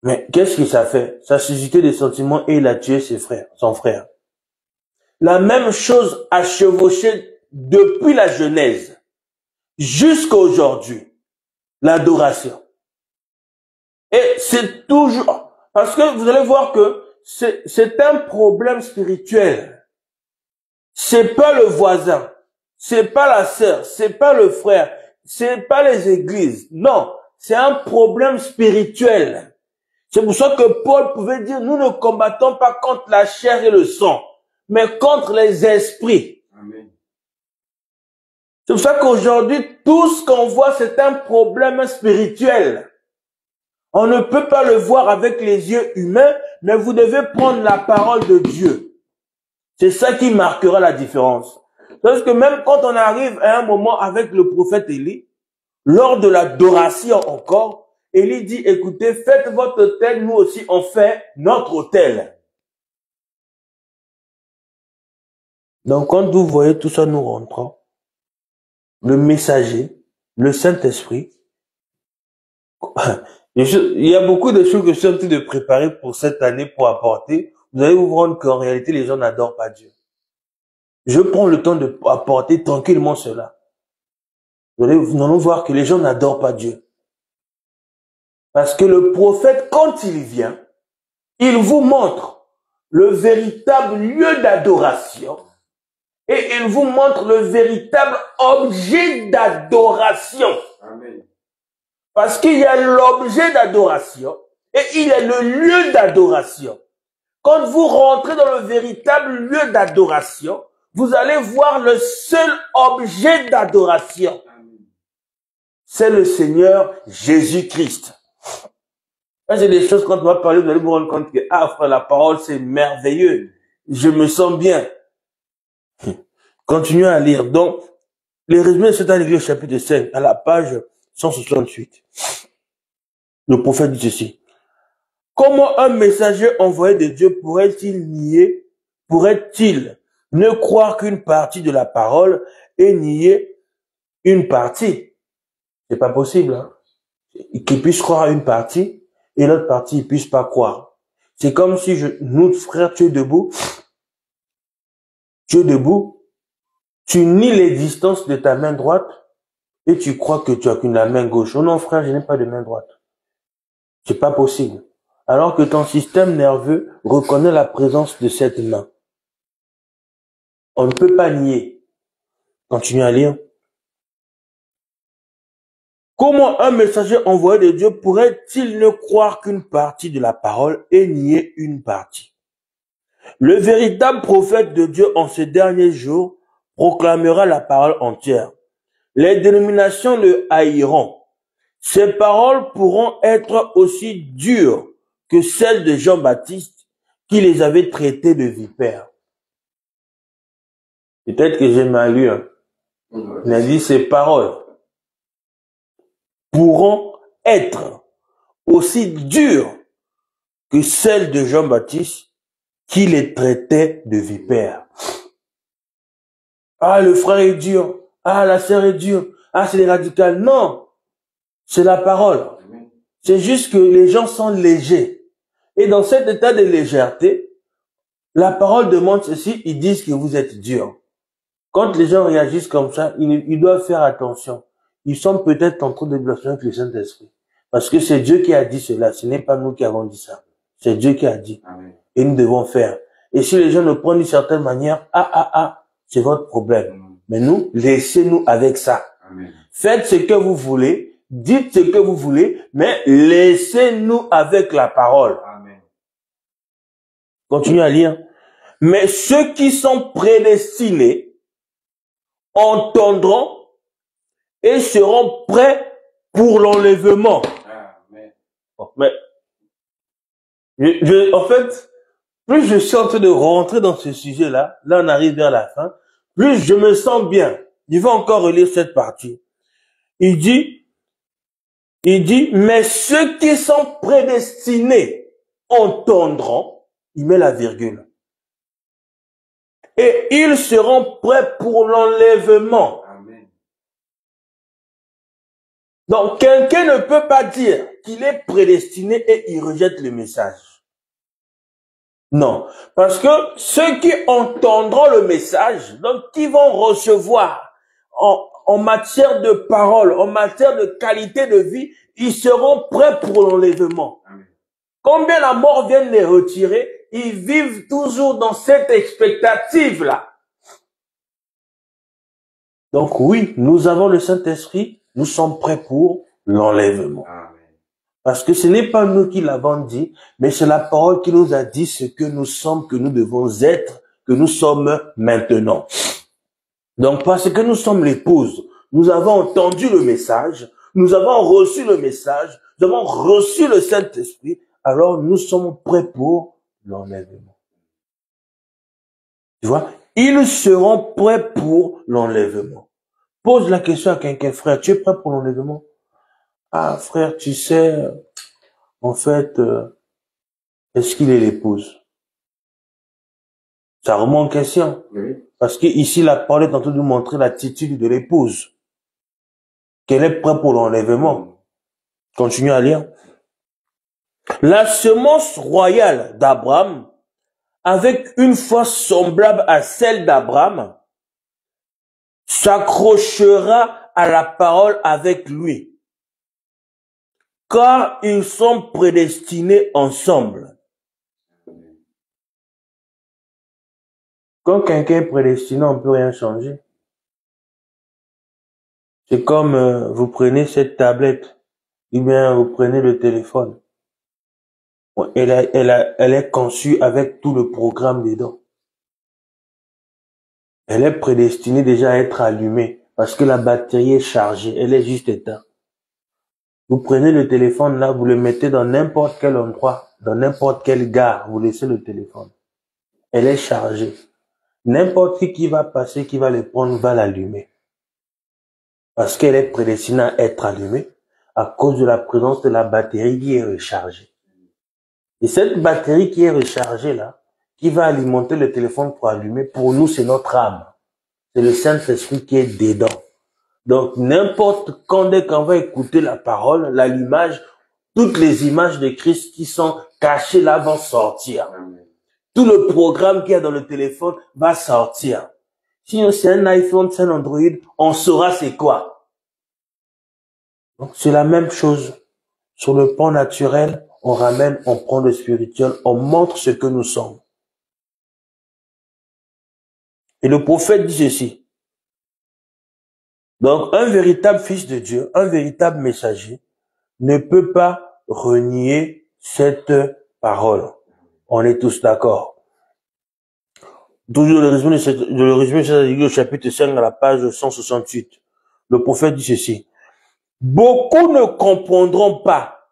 Mais qu'est-ce que ça fait? Ça a suscité des sentiments et il a tué son frère. La même chose a chevauché depuis la Genèse jusqu'à aujourd'hui, l'adoration. Et c'est toujours... Parce que vous allez voir que c'est un problème spirituel. C'est pas le voisin, c'est pas la sœur, c'est pas le frère, c'est pas les églises. Non, c'est un problème spirituel. C'est pour ça que Paul pouvait dire, nous ne combattons pas contre la chair et le sang, mais contre les esprits. Amen. C'est pour ça qu'aujourd'hui, tout ce qu'on voit, c'est un problème spirituel. On ne peut pas le voir avec les yeux humains, mais vous devez prendre la parole de Dieu. C'est ça qui marquera la différence. Parce que même quand on arrive à un moment avec le prophète Élie, lors de l'adoration encore, Élie dit, écoutez, faites votre autel, nous aussi on fait notre autel. Donc quand vous voyez tout ça nous rentrons, le messager, le Saint-Esprit, il y a beaucoup de choses que je suis en train de préparer pour cette année pour apporter. Vous allez vous rendre qu'en réalité les gens n'adorent pas Dieu. Je prends le temps de apporter tranquillement cela. Vous allez voir que les gens n'adorent pas Dieu. Parce que le prophète, quand il vient, il vous montre le véritable lieu d'adoration et il vous montre le véritable objet d'adoration. Amen. Parce qu'il y a l'objet d'adoration et il y a le lieu d'adoration. Quand vous rentrez dans le véritable lieu d'adoration, vous allez voir le seul objet d'adoration. C'est le Seigneur Jésus-Christ. C'est des choses, quand on va parler, vous allez vous rendre compte que, ah, frère, la parole, c'est merveilleux. Je me sens bien. Continuez à lire. Donc, les résumés, c'est dans l'Église chapitre 5, à la page 168. Le prophète dit ceci. Comment un messager envoyé de Dieu pourrait-il ne croire qu'une partie de la parole et nier une partie? C'est pas possible, hein. Qu'il puisse croire à une partie et l'autre partie, il puisse pas croire. C'est comme si nous, frères, tu es debout, tu nies l'existence de ta main droite et tu crois que tu as qu'une main gauche. Oh non, frère, je n'ai pas de main droite. C'est pas possible. Alors que ton système nerveux reconnaît la présence de cette main. On ne peut pas nier. Continue à lire. Comment un messager envoyé de Dieu pourrait-il ne croire qu'une partie de la parole et nier une partie? Le véritable prophète de Dieu en ces derniers jours proclamera la parole entière. Les dénominations le haïront. Ces paroles pourront être aussi dures que celles de Jean-Baptiste qui les avait traitées de vipères. Peut-être que j'ai mal lu. Il a dit ces paroles pourront être aussi dures que celles de Jean-Baptiste qui les traitait de vipères. Ah, le frère est dur. Ah, la sœur est dure. Ah, c'est les radicales. Non, c'est la parole. C'est juste que les gens sont légers. Et dans cet état de légèreté, la parole demande ceci, ils disent que vous êtes dur. Quand les gens réagissent comme ça, ils doivent faire attention. Ils sont peut-être en train de blasphémer avec le Saint-Esprit. Parce que c'est Dieu qui a dit cela. Ce n'est pas nous qui avons dit ça. C'est Dieu qui a dit. Amen. Et nous devons faire. Et si les gens le prennent d'une certaine manière, c'est votre problème. Amen. Mais nous, laissez-nous avec ça. Amen. Faites ce que vous voulez, dites ce que vous voulez, mais laissez-nous avec la parole. Amen. Continuez à lire. Mais ceux qui sont prédestinés entendront et seront prêts pour l'enlèvement. Amen. Mais en fait, plus je suis en train de rentrer dans ce sujet-là, là on arrive vers la fin, plus je me sens bien. Je vais encore relire cette partie. Il dit, mais ceux qui sont prédestinés entendront, il met la virgule, et ils seront prêts pour l'enlèvement. Amen. Donc, quelqu'un ne peut pas dire qu'il est prédestiné et il rejette le message. Non, parce que ceux qui entendront le message, donc qui vont recevoir en matière de parole, en matière de qualité de vie, ils seront prêts pour l'enlèvement. Combien la mort vient de les retirer, ils vivent toujours dans cette expectative-là. Donc oui, nous avons le Saint-Esprit, nous sommes prêts pour l'enlèvement. Parce que ce n'est pas nous qui l'avons dit, mais c'est la parole qui nous a dit ce que nous sommes, que nous devons être, que nous sommes maintenant. Donc parce que nous sommes l'épouse, nous avons entendu le message, nous avons reçu le message, nous avons reçu le Saint-Esprit, alors nous sommes prêts pour l'enlèvement. Tu vois, ils seront prêts pour l'enlèvement. Pose la question à quelqu'un, frère, tu es prêt pour l'enlèvement? Ah, frère, tu sais, en fait, est-ce qu'il est l'épouse? Ça remet en question. Oui. Parce que ici, la parole est en train de nous montrer l'attitude de l'épouse. Qu'elle est prête pour l'enlèvement. Continuez à lire. La semence royale d'Abraham, avec une foi semblable à celle d'Abraham, s'accrochera à la parole avec lui. Car ils sont prédestinés ensemble. Quand quelqu'un est prédestiné, on ne peut rien changer. C'est comme vous prenez cette tablette, ou bien vous prenez le téléphone. Elle est conçue avec tout le programme dedans. Elle est prédestinée déjà à être allumée parce que la batterie est chargée, elle est juste éteinte. Vous prenez le téléphone là, vous le mettez dans n'importe quel endroit, dans n'importe quelle gare, vous laissez le téléphone. Elle est chargée. N'importe qui va passer, qui va le prendre, va l'allumer. Parce qu'elle est prédestinée à être allumée à cause de la présence de la batterie qui est rechargée. Et cette batterie qui est rechargée là, qui va alimenter le téléphone pour allumer, pour nous c'est notre âme. C'est le Saint-Esprit qui est dedans. Donc n'importe quand, dès qu'on va écouter la parole, l'allumage, toutes les images de Christ qui sont cachées là vont sortir. Tout le programme qu'il y a dans le téléphone va sortir. Si c'est un iPhone, c'est un Android, on saura c'est quoi. Donc c'est la même chose. Sur le plan naturel, on ramène, on prend le spirituel, on montre ce que nous sommes. Et le prophète dit ceci. Donc, un véritable fils de Dieu, un véritable messager, ne peut pas renier cette parole. On est tous d'accord. Toujours le résumé au chapitre 5 à la page 168. Le prophète dit ceci. Beaucoup ne comprendront pas.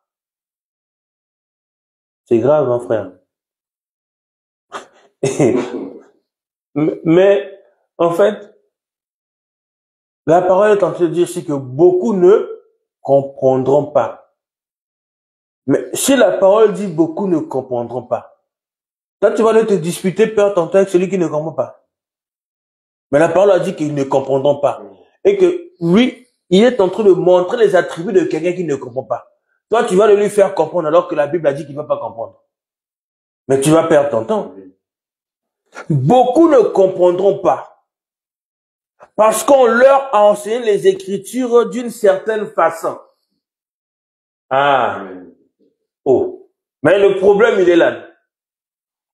C'est grave, hein, frère. Mais, en fait, la parole est en train de dire ici que beaucoup ne comprendront pas. Mais si la parole dit beaucoup ne comprendront pas, toi tu vas aller te disputer, perdre ton temps avec celui qui ne comprend pas. Mais la parole a dit qu'ils ne comprendront pas. Et que lui, il est en train de montrer les attributs de quelqu'un qui ne comprend pas. Toi, tu vas le lui faire comprendre alors que la Bible a dit qu'il ne va pas comprendre. Mais tu vas perdre ton temps. Beaucoup ne comprendront pas. Parce qu'on leur a enseigné les Écritures d'une certaine façon. Ah. Oh. Mais le problème, il est là.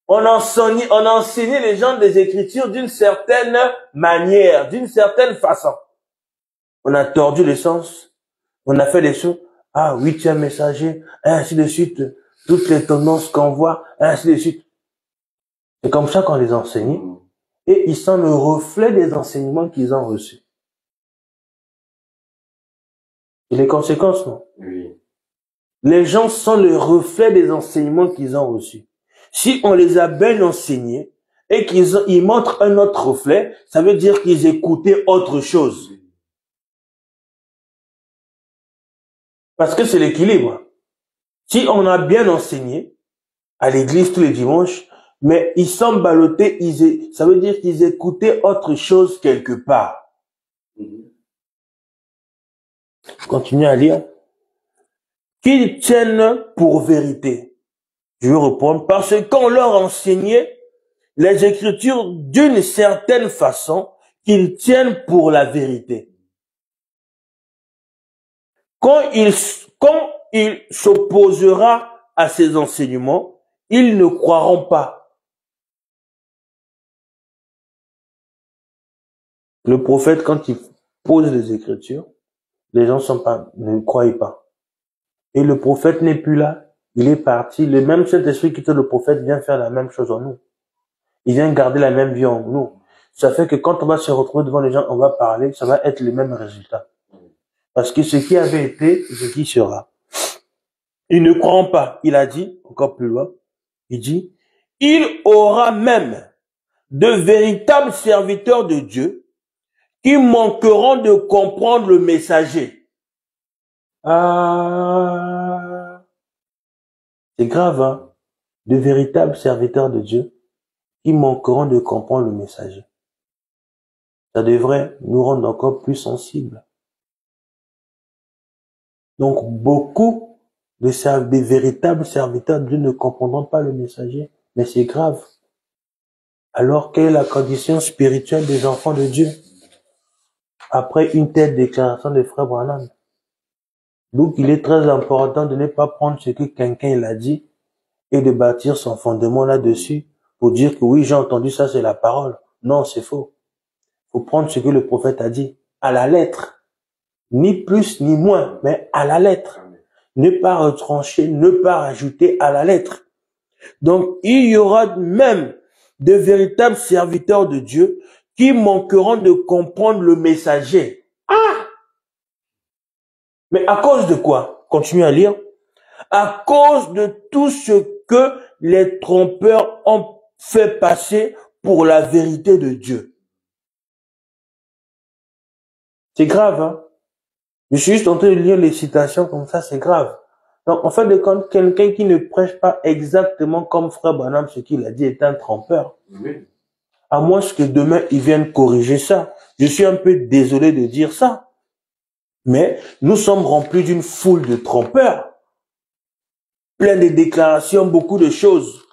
On enseignait les gens des Écritures d'une certaine manière, d'une certaine façon. On a tordu le sens. On a fait des choses. Ah, oui, tu es un messager, ainsi de suite. Toutes les tendances qu'on voit, ainsi de suite. C'est comme ça qu'on les enseignait. Et ils sont le reflet des enseignements qu'ils ont reçus. Et les conséquences, non? Oui. Les gens sont le reflet des enseignements qu'ils ont reçus. Si on les a bien enseignés et qu'ils montrent un autre reflet, ça veut dire qu'ils écoutaient autre chose. Parce que c'est l'équilibre. Si on a bien enseigné à l'église tous les dimanches, mais ils sont ballottés, ça veut dire qu'ils écoutaient autre chose quelque part. Continuez à lire. Qu'ils tiennent pour vérité. Je vais reprendre. Parce qu'on leur enseignait les Écritures d'une certaine façon, qu'ils tiennent pour la vérité. Quand il s'opposera à ces enseignements, ils ne croiront pas. Le prophète, quand il pose les Écritures, les gens ne croient pas. Et le prophète n'est plus là. Il est parti. Le même Saint-Esprit qui était le prophète vient faire la même chose en nous. Il vient garder la même vie en nous. Ça fait que quand on va se retrouver devant les gens, on va parler, ça va être le même résultat. Parce que ce qui avait été, ce qui sera. Ils ne croiront pas. Il a dit, encore plus loin, il dit, il aura même de véritables serviteurs de Dieu qui manqueront de comprendre le messager. Ah, c'est grave, hein? De véritables serviteurs de Dieu qui manqueront de comprendre le messager. Ça devrait nous rendre encore plus sensibles. Donc, beaucoup des véritables serviteurs de Dieu ne comprendront pas le messager, mais c'est grave. Alors, quelle est la condition spirituelle des enfants de Dieu? Après une telle déclaration de Frère Branham. Donc, il est très important de ne pas prendre ce que quelqu'un a dit et de bâtir son fondement là-dessus pour dire que oui, j'ai entendu ça, c'est la parole. Non, c'est faux. Il faut prendre ce que le prophète a dit à la lettre. Ni plus ni moins, mais à la lettre. Ne pas retrancher, ne pas rajouter à la lettre. Donc, il y aura même de véritables serviteurs de Dieu qui manqueront de comprendre le messager. Ah! Mais à cause de quoi? Continuez à lire. À cause de tout ce que les trompeurs ont fait passer pour la vérité de Dieu. C'est grave, hein? Je suis juste en train de lire les citations comme ça, c'est grave. Donc, en fait de compte, quelqu'un qui ne prêche pas exactement comme Frère Branham, ce qu'il a dit, est un trompeur. Oui. À moins que demain, ils viennent corriger ça. Je suis un peu désolé de dire ça. Mais nous sommes remplis d'une foule de trompeurs. Plein de déclarations, beaucoup de choses.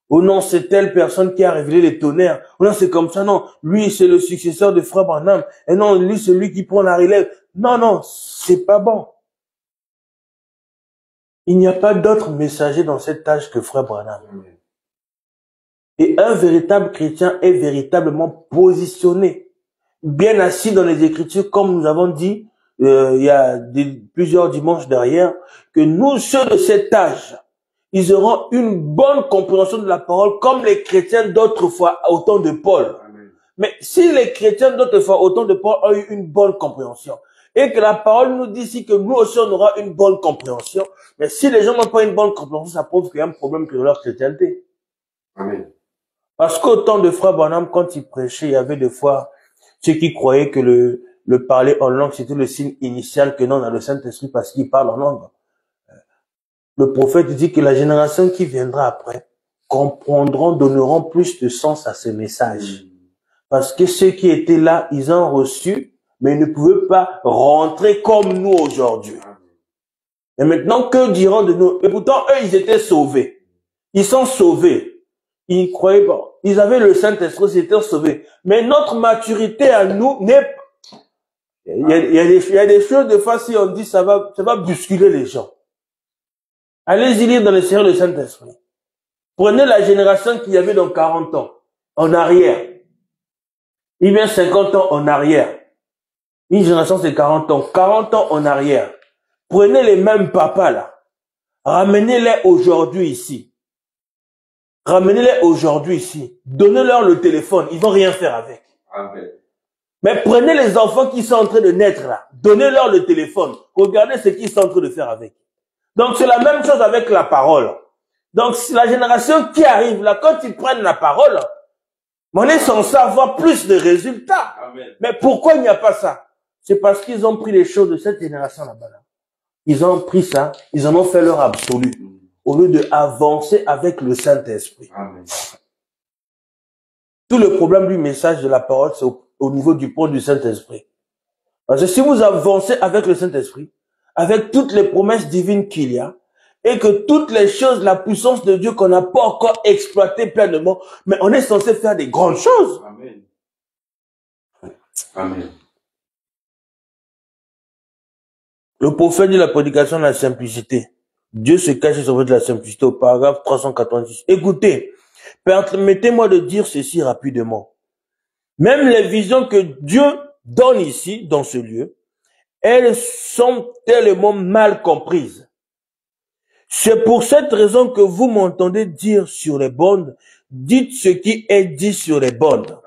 Oh non, c'est telle personne qui a révélé les tonnerres. Oh non, c'est comme ça, non. Lui, c'est le successeur de Frère Branham. Et non, lui, c'est lui qui prend la relève. Non, non, c'est pas bon. Il n'y a pas d'autre messager dans cette tâche que Frère Branham. Et un véritable chrétien est véritablement positionné. bien assis dans les Écritures, comme nous avons dit il y a plusieurs dimanches derrière, que nous, ceux de cet âge, ils auront une bonne compréhension de la parole, comme les chrétiens d'autrefois au temps de Paul. Amen. Mais si les chrétiens d'autrefois au temps de Paul ont eu une bonne compréhension, et que la parole nous dit ici que nous aussi on aura une bonne compréhension, mais si les gens n'ont pas une bonne compréhension, ça prouve qu'il y a un problème dans leur chrétienté. Amen. Parce qu'au temps de Frère Branham, quand il prêchait, il y avait des fois ceux qui croyaient que le parler en langue, c'était le signe initial que non, on a le Saint-Esprit parce qu'il parle en langue. Le prophète dit que la génération qui viendra après comprendront, donneront plus de sens à ce message. Parce que ceux qui étaient là, ils ont reçu, mais ils ne pouvaient pas rentrer comme nous aujourd'hui. Et maintenant, que diront de nous? Et pourtant, eux, ils étaient sauvés. Ils sont sauvés. Ils croyaient pas. Ils avaient le Saint-Esprit, ils étaient sauvés. Mais notre maturité à nous n'est pas... Il y a des choses, des fois, si on dit, ça va bousculer les gens. Allez-y lire dans le Seigneur le Saint-Esprit. Prenez la génération qu'il y avait dans 40 ans, en arrière. Il vient 50 ans en arrière. Une génération, c'est 40 ans. 40 ans en arrière. Prenez les mêmes papas, là. Ramenez-les aujourd'hui ici. Ramenez-les aujourd'hui ici. Donnez-leur le téléphone. Ils vont rien faire avec. Amen. Mais prenez les enfants qui sont en train de naître, là. Donnez-leur le téléphone. Regardez ce qu'ils sont en train de faire avec. Donc, c'est la même chose avec la parole. Donc, la génération qui arrive, là, quand ils prennent la parole, on est censé avoir plus de résultats. Amen. Mais pourquoi il n'y a pas ça? C'est parce qu'ils ont pris les choses de cette génération là-bas. Là. Ils ont pris ça, ils en ont fait leur absolu, au lieu d'avancer avec le Saint-Esprit. Tout le problème du message de la parole, c'est au niveau du pôle du Saint-Esprit. Parce que si vous avancez avec le Saint-Esprit, avec toutes les promesses divines qu'il y a, et que toutes les choses, la puissance de Dieu qu'on n'a pas encore exploitée pleinement, mais on est censé faire des grandes choses. Amen. Amen. Le prophète dit la prédication de la simplicité. Dieu se cache sur de la simplicité au paragraphe 386. Écoutez, permettez-moi de dire ceci rapidement. Même les visions que Dieu donne ici, dans ce lieu, elles sont tellement mal comprises. C'est pour cette raison que vous m'entendez dire sur les bornes, dites ce qui est dit sur les bornes.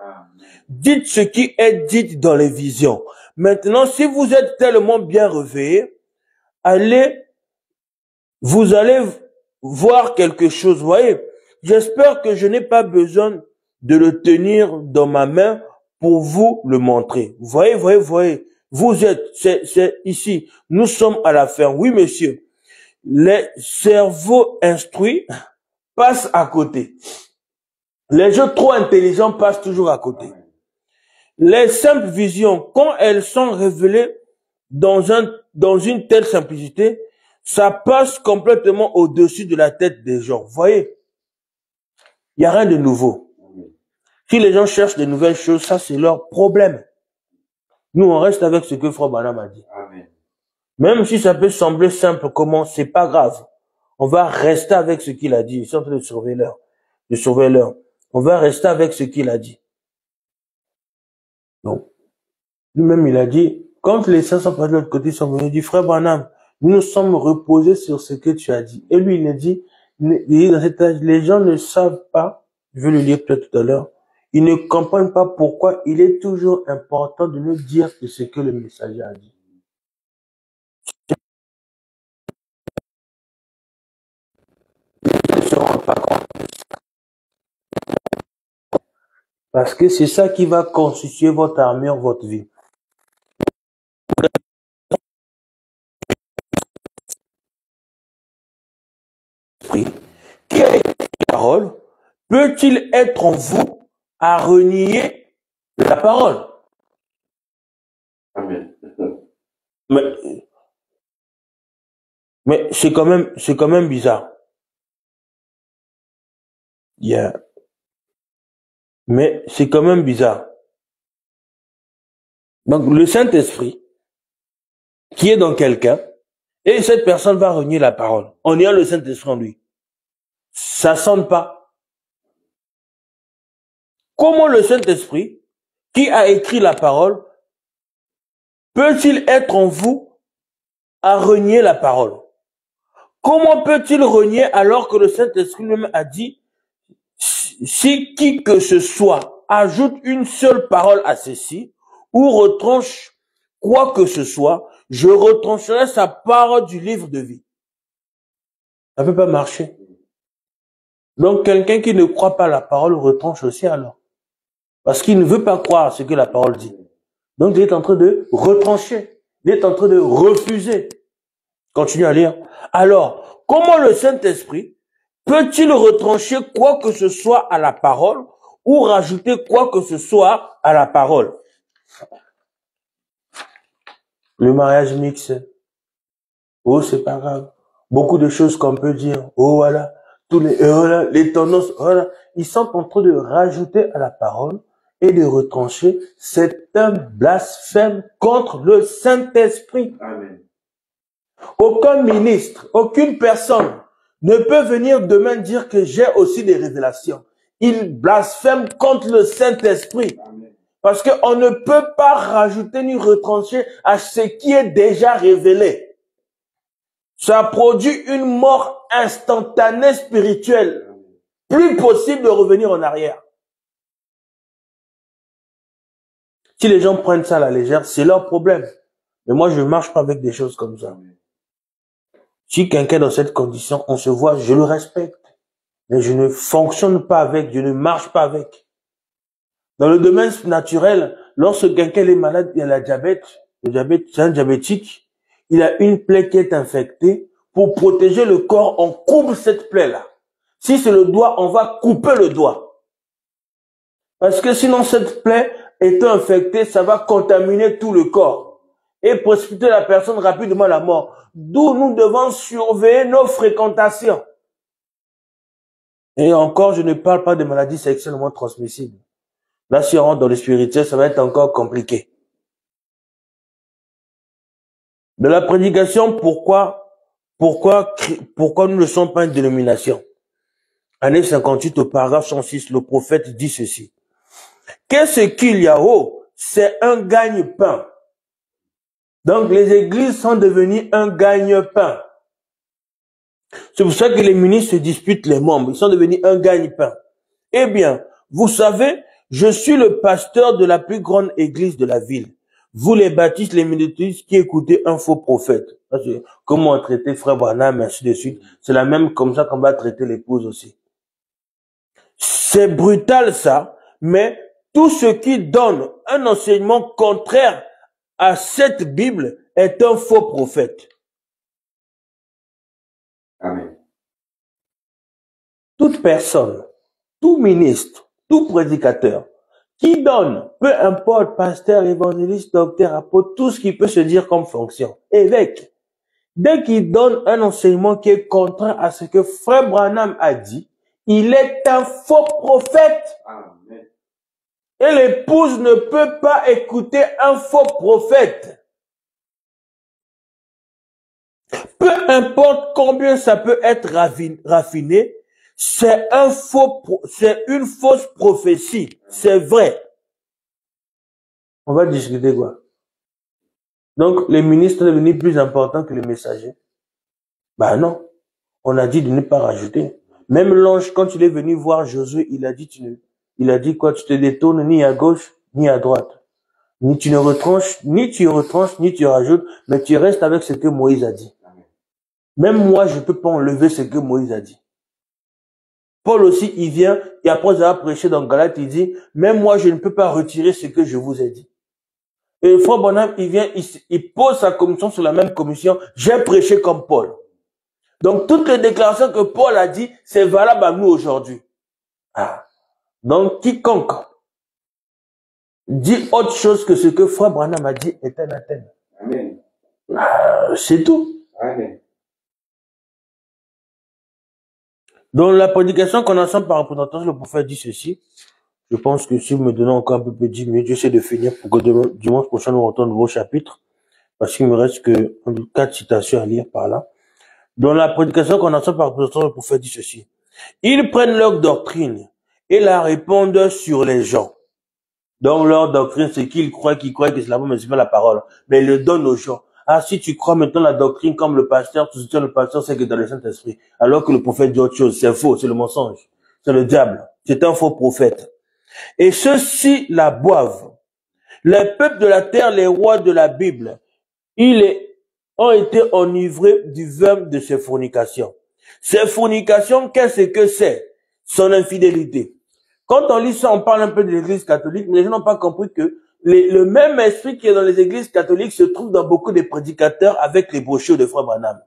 Dites ce qui est dit dans les visions. Maintenant, si vous êtes tellement bien réveillés, vous allez voir quelque chose. Vous voyez, j'espère que je n'ai pas besoin de le tenir dans ma main pour vous le montrer. Vous voyez. Vous êtes, c'est ici. Nous sommes à la fin. Oui, monsieur. Les cerveaux instruits passent à côté. Les gens trop intelligents passent toujours à côté. Les simples visions, quand elles sont révélées dans une telle simplicité, ça passe complètement au-dessus de la tête des gens. Vous voyez? Il n'y a rien de nouveau. Si les gens cherchent de nouvelles choses, ça c'est leur problème. Nous, on reste avec ce que Frère Branham a dit. Amen. Même si ça peut sembler simple, comment, c'est pas grave. On va rester avec ce qu'il a dit. Ils sont en train de surveiller l'heure. On va rester avec ce qu'il a dit. Donc, lui-même, il a dit, quand les saints sont passés de l'autre côté, ils sont venus, il dit, Frère Branham, nous nous sommes reposés sur ce que tu as dit. Et lui, il a dit, dans cet âge, les gens ne savent pas, je vais le lire peut-être tout à l'heure, ils ne comprennent pas pourquoi il est toujours important de nous dire ce que le messager a dit. Parce que c'est ça qui va constituer votre armure, votre vie. Quelle est la parole? Peut-il être en vous à renier la parole? Amen. Mais c'est quand même bizarre. Mais c'est quand même bizarre. Donc, le Saint-Esprit, qui est dans quelqu'un, et cette personne va renier la parole, en ayant le Saint-Esprit en lui. Ça sonne pas. Comment le Saint-Esprit qui a écrit la parole, peut-il être en vous à renier la parole? Comment peut-il renier alors que le Saint-Esprit lui-même a dit, si qui que ce soit ajoute une seule parole à ceci, ou retranche quoi que ce soit, je retrancherai sa part du livre de vie. Ça ne peut pas marcher. Donc quelqu'un qui ne croit pas à la parole retranche aussi alors. Parce qu'il ne veut pas croire à ce que la parole dit. Donc il est en train de retrancher. Il est en train de refuser. Continue à lire. Alors, comment le Saint-Esprit peut-il retrancher quoi que ce soit à la parole ou rajouter quoi que ce soit à la parole? Le mariage mixte. Oh, c'est pas grave. Beaucoup de choses qu'on peut dire. Oh, voilà. Voilà, les tendances, voilà. Ils sont en train de rajouter à la parole et de retrancher. C'est un blasphème contre le Saint-Esprit. Amen. Aucun ministre, aucune personne ne peut venir demain dire que j'ai aussi des révélations. Il blasphème contre le Saint-Esprit. Parce qu'on ne peut pas rajouter ni retrancher à ce qui est déjà révélé. Ça produit une mort instantanée spirituelle. Plus possible de revenir en arrière. Si les gens prennent ça à la légère, c'est leur problème. Mais moi, je ne marche pas avec des choses comme ça. Si quelqu'un est dans cette condition, on se voit, je le respecte. Mais je ne fonctionne pas avec, je ne marche pas avec. Dans le domaine naturel, lorsque quelqu'un est malade, il a le diabète, c'est un diabétique, il a une plaie qui est infectée. Pour protéger le corps, on coupe cette plaie-là. Si c'est le doigt, on va couper le doigt. Parce que sinon, cette plaie étant infectée, ça va contaminer tout le corps et précipiter la personne rapidement à la mort. D'où nous devons surveiller nos fréquentations. Et encore, je ne parle pas de maladies sexuellement transmissibles. Là, si on rentre dans le spirituel, ça va être encore compliqué. De la prédication, pourquoi nous ne sommes pas une dénomination? Année 58 au paragraphe 106, le prophète dit ceci. Qu'est-ce qu'il y a? Oh, c'est un gagne-pain. Donc les églises sont devenues un gagne-pain. C'est pour ça que les ministres se disputent les membres. Ils sont devenus un gagne-pain. Eh bien, vous savez, je suis le pasteur de la plus grande église de la ville. Vous les baptistes, les méthodistes qui écoutez un faux prophète. Comment on traiter frère Branham, ainsi de suite. C'est la même comme ça qu'on va traiter l'épouse aussi. C'est brutal ça, mais tout ce qui donne un enseignement contraire à cette Bible est un faux prophète. Amen. Toute personne, tout ministre, tout prédicateur qui donne, peu importe, pasteur, évangéliste, docteur, apôtre, tout ce qui peut se dire comme fonction, évêque, dès qu'il donne un enseignement qui est contraire à ce que frère Branham a dit, il est un faux prophète. Amen. Et l'épouse ne peut pas écouter un faux prophète. Peu importe combien ça peut être raffiné, c'est une fausse prophétie. C'est vrai. On va discuter quoi? Donc, les ministres sont devenus plus importants que les messagers. Ben non. On a dit de ne pas rajouter. Même l'ange, quand il est venu voir Josué, il a dit quoi? Tu te détournes ni à gauche, ni à droite. Ni tu retranches, ni tu rajoutes, mais tu restes avec ce que Moïse a dit. Même moi, je ne peux pas enlever ce que Moïse a dit. Paul aussi, il vient, et après avoir prêché dans Galate, il dit, même moi, je ne peux pas retirer ce que je vous ai dit. Et frère Branham, il vient, il pose sa commission sur la même commission, j'ai prêché comme Paul. Donc, toutes les déclarations que Paul a dit, c'est valable à nous aujourd'hui. Ah. Donc, quiconque dit autre chose que ce que frère Branham a dit est anathème. Amen. Ah, c'est tout. Amen. Dans la prédication qu'on entend par représentation, le prophète dit ceci. Je pense que si vous me donnez encore un peu plus de 10 minutes, j'essaie de finir pour que dimanche prochain, nous rentrons de vos chapitres. Parce qu'il me reste que 4 citations à lire par là. Dans la prédication qu'on entend par représentation, le prophète dit ceci. Ils prennent leur doctrine et la répandent sur les gens. Donc leur doctrine, c'est qu'ils croient que c'est la bonne, mais c'est pas la parole. Mais ils le donnent aux gens. Ah, si tu crois maintenant la doctrine comme le pasteur, tu soutiens le pasteur, c'est que dans le Saint-Esprit. Alors que le prophète dit autre chose. C'est faux, c'est le mensonge. C'est le diable. C'est un faux prophète. Et ceux-ci la boivent. Les peuples de la terre, les rois de la Bible, ont été enivrés du vin de ces fornications. Ces fornications, qu'est-ce que c'est? Son infidélité. Quand on lit ça, on parle un peu de l'église catholique, mais les gens n'ont pas compris que le même esprit qui est dans les églises catholiques se trouve dans beaucoup de prédicateurs avec les brochures de Frère Branham.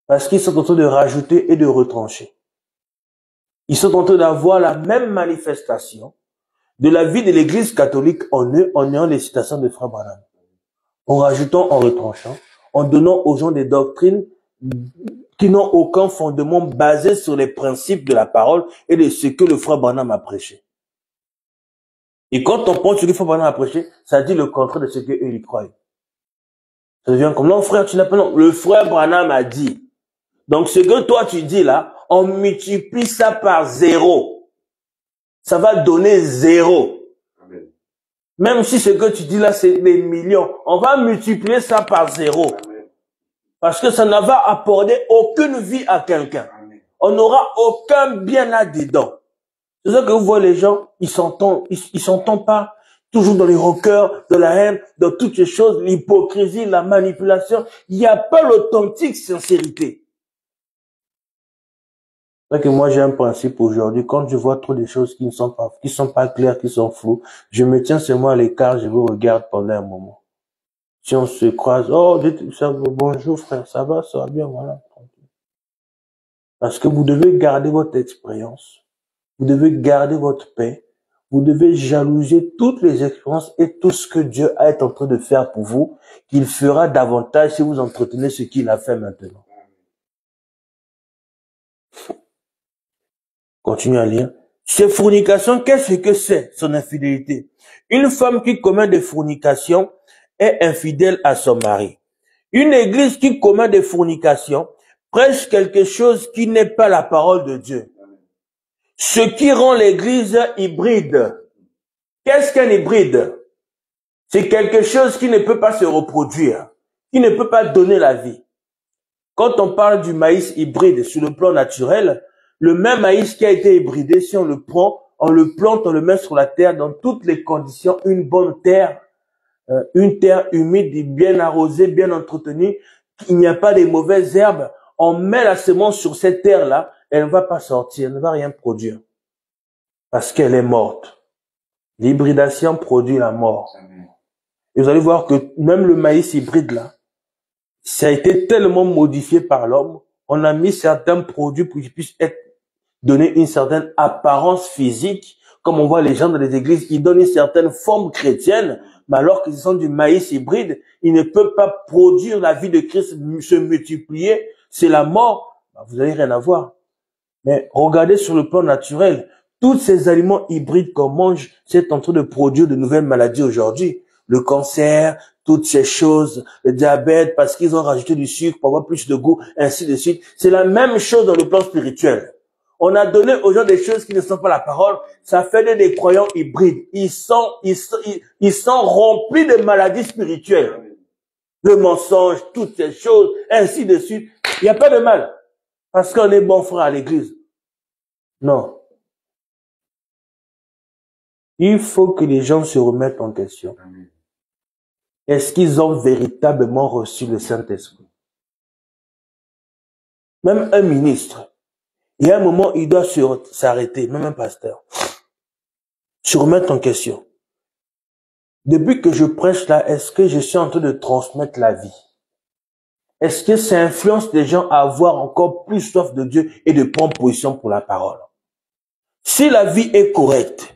Parce qu'ils sont en train de rajouter et de retrancher. Ils sont en train d'avoir la même manifestation de la vie de l'église catholique en ayant les citations de Frère Branham. En rajoutant, en retranchant, en donnant aux gens des doctrines qui n'ont aucun fondement basé sur les principes de la parole et de ce que le Frère Branham a prêché. Et quand on prend ce que le Frère Branham a prêché, ça dit le contraire de ce qu'eux ils croient. Ça devient comme, non frère, tu n'as pas, non, le Frère Branham a dit. Donc ce que toi tu dis là, on multiplie ça par 0. Ça va donner 0. Amen. Même si ce que tu dis là, c'est des millions, on va multiplier ça par 0. Amen. Parce que ça ne va apporter aucune vie à quelqu'un. On n'aura aucun bien là-dedans. C'est ça que vous voyez les gens, ils s'entendent pas toujours dans les rancœurs, de la haine, dans toutes ces choses, l'hypocrisie, la manipulation. Il n'y a pas l'authentique sincérité. C'est ça que moi j'ai un principe aujourd'hui, quand je vois trop des choses qui ne sont pas claires, qui sont floues, je me tiens seulement à l'écart, je vous regarde pendant un moment. Si on se croise, oh, bonjour frère, ça va bien, voilà. Parce que vous devez garder votre expérience, vous devez garder votre paix, vous devez jalouser toutes les expériences et tout ce que Dieu est en train de faire pour vous, qu'il fera davantage si vous entretenez ce qu'il a fait maintenant. Continue à lire. Ces fornications, qu'est-ce que c'est? Son infidélité. Une femme qui commet des fornications est infidèle à son mari. Une église qui commet des fornications prêche quelque chose qui n'est pas la parole de Dieu. Ce qui rend l'église hybride. Qu'est-ce qu'un hybride? C'est quelque chose qui ne peut pas se reproduire, qui ne peut pas donner la vie. Quand on parle du maïs hybride sur le plan naturel, le même maïs qui a été hybridé, si on le prend, on le plante, on le met sur la terre dans toutes les conditions, une bonne terre, une terre humide, bien arrosée, bien entretenue, il n'y a pas de mauvaises herbes, on met la semence sur cette terre-là, elle ne va pas sortir, elle ne va rien produire. Parce qu'elle est morte. L'hybridation produit la mort. Et vous allez voir que même le maïs hybride là, ça a été tellement modifié par l'homme, on a mis certains produits pour qu'ils puissent donner une certaine apparence physique. Comme on voit les gens dans les églises, ils donnent une certaine forme chrétienne, mais alors qu'ils sont du maïs hybride, ils ne peuvent pas produire la vie de Christ, se multiplier, c'est la mort. Vous n'avez rien à voir. Mais regardez sur le plan naturel, tous ces aliments hybrides qu'on mange, c'est en train de produire de nouvelles maladies aujourd'hui. Le cancer, toutes ces choses, le diabète, parce qu'ils ont rajouté du sucre pour avoir plus de goût, ainsi de suite. C'est la même chose dans le plan spirituel. On a donné aux gens des choses qui ne sont pas la parole. Ça fait des croyants hybrides. Ils sont remplis de maladies spirituelles. Le mensonge, toutes ces choses, ainsi de suite. Il n'y a pas de mal. Parce qu'on est bon frère à l'église. Non. Il faut que les gens se remettent en question. Est-ce qu'ils ont véritablement reçu le Saint-Esprit? Même un ministre, il y a un moment, il doit s'arrêter, même un pasteur, se remettre en question. Depuis que je prêche là, est-ce que je suis en train de transmettre la vie? Est-ce que ça influence les gens à avoir encore plus soif de Dieu et de prendre position pour la parole? Si la vie est correcte,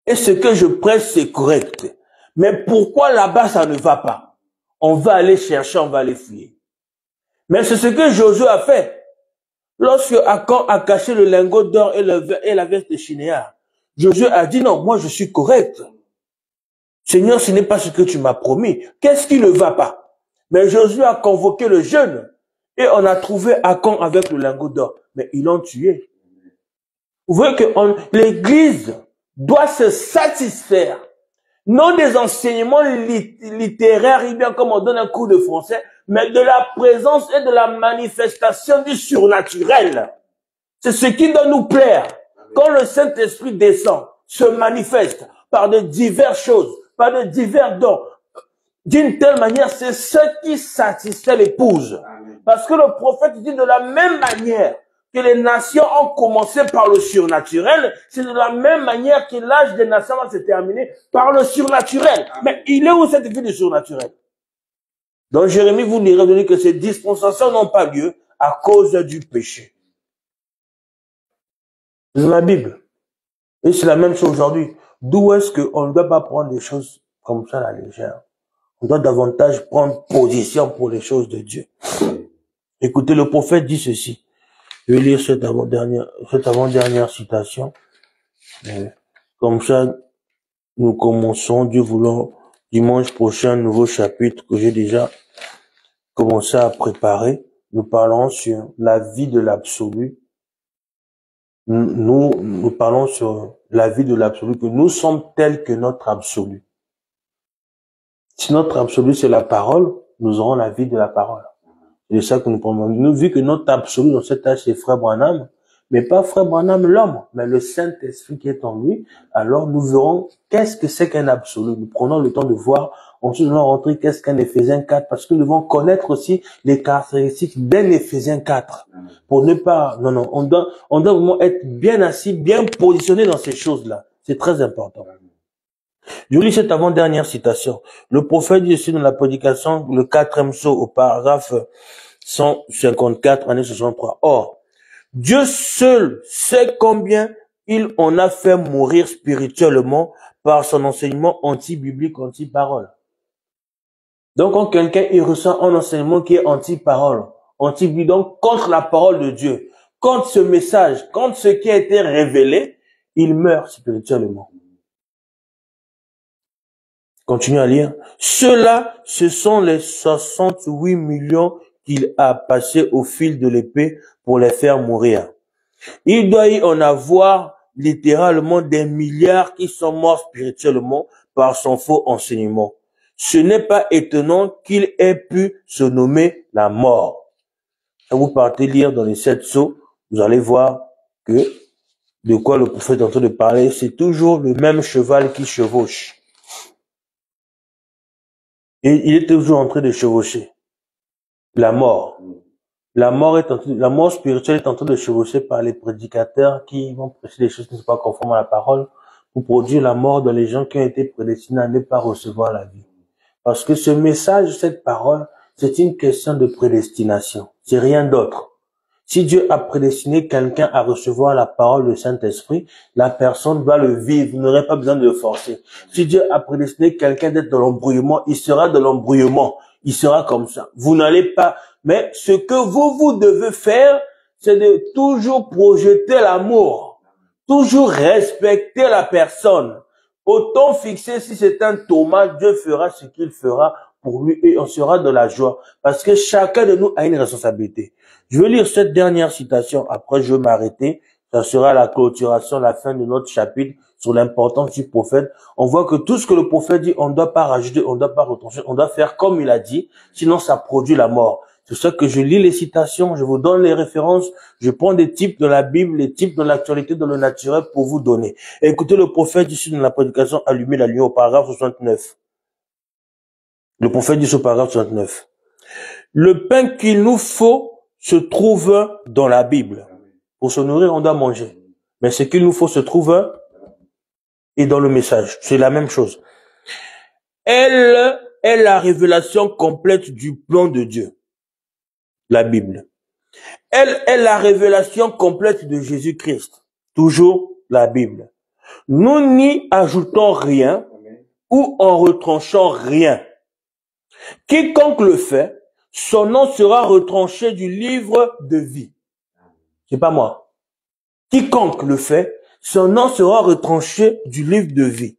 et ce que je prêche c'est correct, mais pourquoi là-bas ça ne va pas? On va aller chercher, on va aller fouiller. Mais c'est ce que Josué a fait. Lorsque Achan a caché le lingot d'or et la veste de Shinéar, Josué a dit non, moi je suis correct. Seigneur, ce n'est pas ce que tu m'as promis. Qu'est-ce qui ne va pas? Mais Josué a convoqué le jeune et on a trouvé Achan avec le lingot d'or. Mais ils l'ont tué. Vous voyez que l'église doit se satisfaire, non des enseignements littéraires, ou bien comme on donne un cours de français, mais de la présence et de la manifestation du surnaturel. C'est ce qui doit nous plaire. Quand le Saint-Esprit descend, se manifeste par de diverses choses, par de divers dons, d'une telle manière, c'est ce qui satisfait l'épouse. Parce que le prophète dit de la même manière que les nations ont commencé par le surnaturel, c'est de la même manière que l'âge des nations va se terminer par le surnaturel. Mais il est où cette vie du surnaturel? Dans Jérémie, vous lirez que ces dispensations n'ont pas lieu à cause du péché. C'est dans la Bible. Et c'est la même chose aujourd'hui. D'où est-ce qu'on ne doit pas prendre des choses comme ça à la légère? On doit davantage prendre position pour les choses de Dieu. Écoutez, le prophète dit ceci. Je vais lire cette avant-dernière citation. Comme ça, nous commençons, Dieu voulant, dimanche prochain, un nouveau chapitre que j'ai déjà commencé à préparer. Nous parlons sur la vie de l'absolu. Nous parlons sur la vie de l'absolu, que nous sommes tels que notre absolu. Si notre absolu, c'est la parole, nous aurons la vie de la parole. C'est ça que nous prenons. Nous, vu que notre absolu dans cet âge, c'est Frère Branham, mais pas Frère Branham l'homme, mais le Saint-Esprit qui est en lui, alors nous verrons qu'est-ce que c'est qu'un absolu. Nous prenons le temps de voir, ensuite nous allons rentrer qu'est-ce qu'un Éphésiens 4, parce que nous devons connaître aussi les caractéristiques d'un Éphésiens 4. Pour ne pas, non, on doit vraiment être bien assis, bien positionné dans ces choses-là. C'est très important. Je lis cette avant-dernière citation. Le prophète dit ici dans la prédication, le 4e sceau au paragraphe 154, année 63. Or, Dieu seul sait combien il en a fait mourir spirituellement par son enseignement anti-biblique, anti-parole. Donc, quand quelqu'un il ressent un enseignement qui est anti-parole, anti-biblique, donc contre la parole de Dieu, contre ce message, contre ce qui a été révélé, il meurt spirituellement. Continue à lire. Ceux-là, ce sont les 68 millions qu'il a passés au fil de l'épée pour les faire mourir. Il doit y en avoir littéralement des milliards qui sont morts spirituellement par son faux enseignement. Ce n'est pas étonnant qu'il ait pu se nommer la mort. Quand vous partez lire dans les 7 sceaux, vous allez voir que de quoi le prophète est en train de parler, c'est toujours le même cheval qui chevauche. Et il est toujours en train de chevaucher. La mort. La mort spirituelle est en train de chevaucher par les prédicateurs qui vont prêcher des choses qui ne sont pas conformes à la parole pour produire la mort dans les gens qui ont été prédestinés à ne pas recevoir la vie. Parce que ce message, cette parole, c'est une question de prédestination. C'est rien d'autre. Si Dieu a prédestiné quelqu'un à recevoir la parole du Saint-Esprit, la personne va le vivre. Vous n'aurez pas besoin de le forcer. Si Dieu a prédestiné quelqu'un d'être dans l'embrouillement, il sera dans l'embrouillement. Il sera comme ça. Vous n'allez pas... Mais ce que vous devez faire, c'est de toujours projeter l'amour. Toujours respecter la personne. Autant fixer si c'est un Thomas, Dieu fera ce qu'il fera pour lui et on sera de la joie. Parce que chacun de nous a une responsabilité. Je vais lire cette dernière citation, après je vais m'arrêter. Ça sera la clôturation, la fin de notre chapitre sur l'importance du prophète. On voit que tout ce que le prophète dit, on ne doit pas rajouter, on ne doit pas retrancher, on doit faire comme il a dit, sinon ça produit la mort. C'est ça que je lis les citations, je vous donne les références, je prends des types de la Bible, les types de l'actualité, dans le naturel pour vous donner. Et écoutez le prophète ici dans la prédication, allumer la lumière au paragraphe 69. Le prophète dit au paragraphe 69. Le pain qu'il nous faut se trouve dans la Bible. Pour se nourrir, on doit manger. Mais ce qu'il nous faut se trouve et dans le message. C'est la même chose. Elle est la révélation complète du plan de Dieu. La Bible. Elle est la révélation complète de Jésus-Christ. Toujours la Bible. Nous n'y ajoutons rien ou en retranchant rien. Quiconque le fait, son nom sera retranché du livre de vie. C'est pas moi. Quiconque le fait, son nom sera retranché du livre de vie.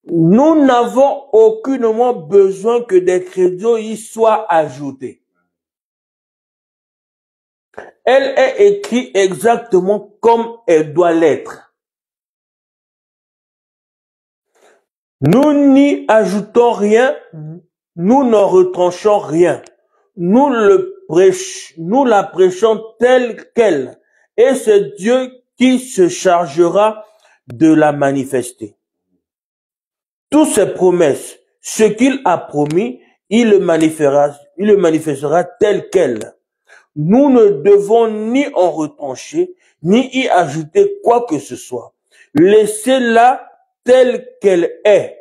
Nous n'avons aucunement besoin que des crédits y soient ajoutés. Elle est écrite exactement comme elle doit l'être. Nous n'y ajoutons rien, nous n'en retranchons rien. Nous la prêchons telle qu'elle. Et c'est Dieu qui se chargera de la manifester. Toutes ses promesses, ce qu'il a promis, il le manifestera tel quel. Nous ne devons ni en retrancher, ni y ajouter quoi que ce soit. Laissez-la telle qu'elle est.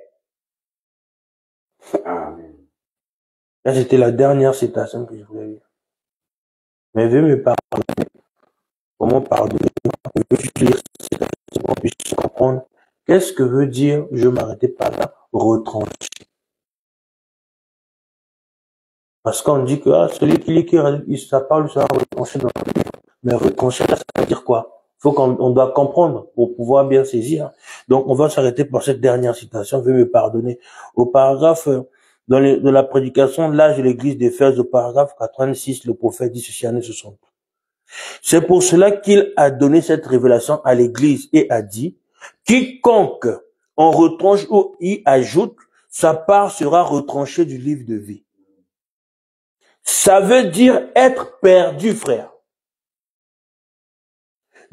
Amen. Là, c'était la dernière citation que je voulais lire. Mais veuillez me pardonner. Comment pardonner? Je veux juste lire cette citation pour qu'on puisse comprendre. Qu'est-ce que veut dire, je m'arrêtais pas là, retrancher? Parce qu'on dit que celui qui lit, ça parle, ça va retrancher dans le livre. Mais retrancher, ça veut dire quoi? Faut qu'on doit comprendre pour pouvoir bien saisir. Donc, on va s'arrêter pour cette dernière citation. Veuillez me pardonner. Au paragraphe, de la prédication, l'âge de l'église d'Éphèse, au paragraphe 86, le prophète dit ceci en année 60. C'est pour cela qu'il a donné cette révélation à l'église et a dit, quiconque en retranche ou y ajoute, sa part sera retranchée du livre de vie. Ça veut dire être perdu, frère.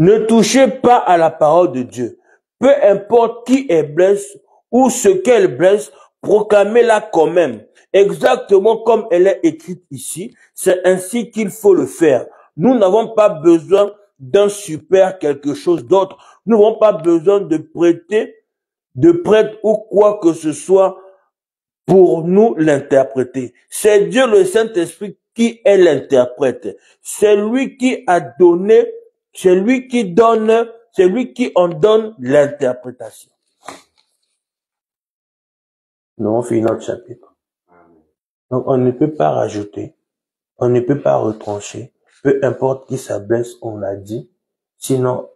Ne touchez pas à la parole de Dieu. Peu importe qui est blesse ou ce qu'elle blesse, proclamez-la quand même. Exactement comme elle est écrite ici, c'est ainsi qu'il faut le faire. Nous n'avons pas besoin d'un super quelque chose d'autre. Nous n'avons pas besoin de prêtre ou quoi que ce soit pour nous l'interpréter. C'est Dieu le Saint-Esprit qui est l'interprète. C'est lui qui a donné, c'est lui qui donne, c'est lui qui en donne l'interprétation. Nous avons fini notre chapitre. Donc on ne peut pas rajouter, on ne peut pas retrancher, peu importe qui ça blesse, on l'a dit, sinon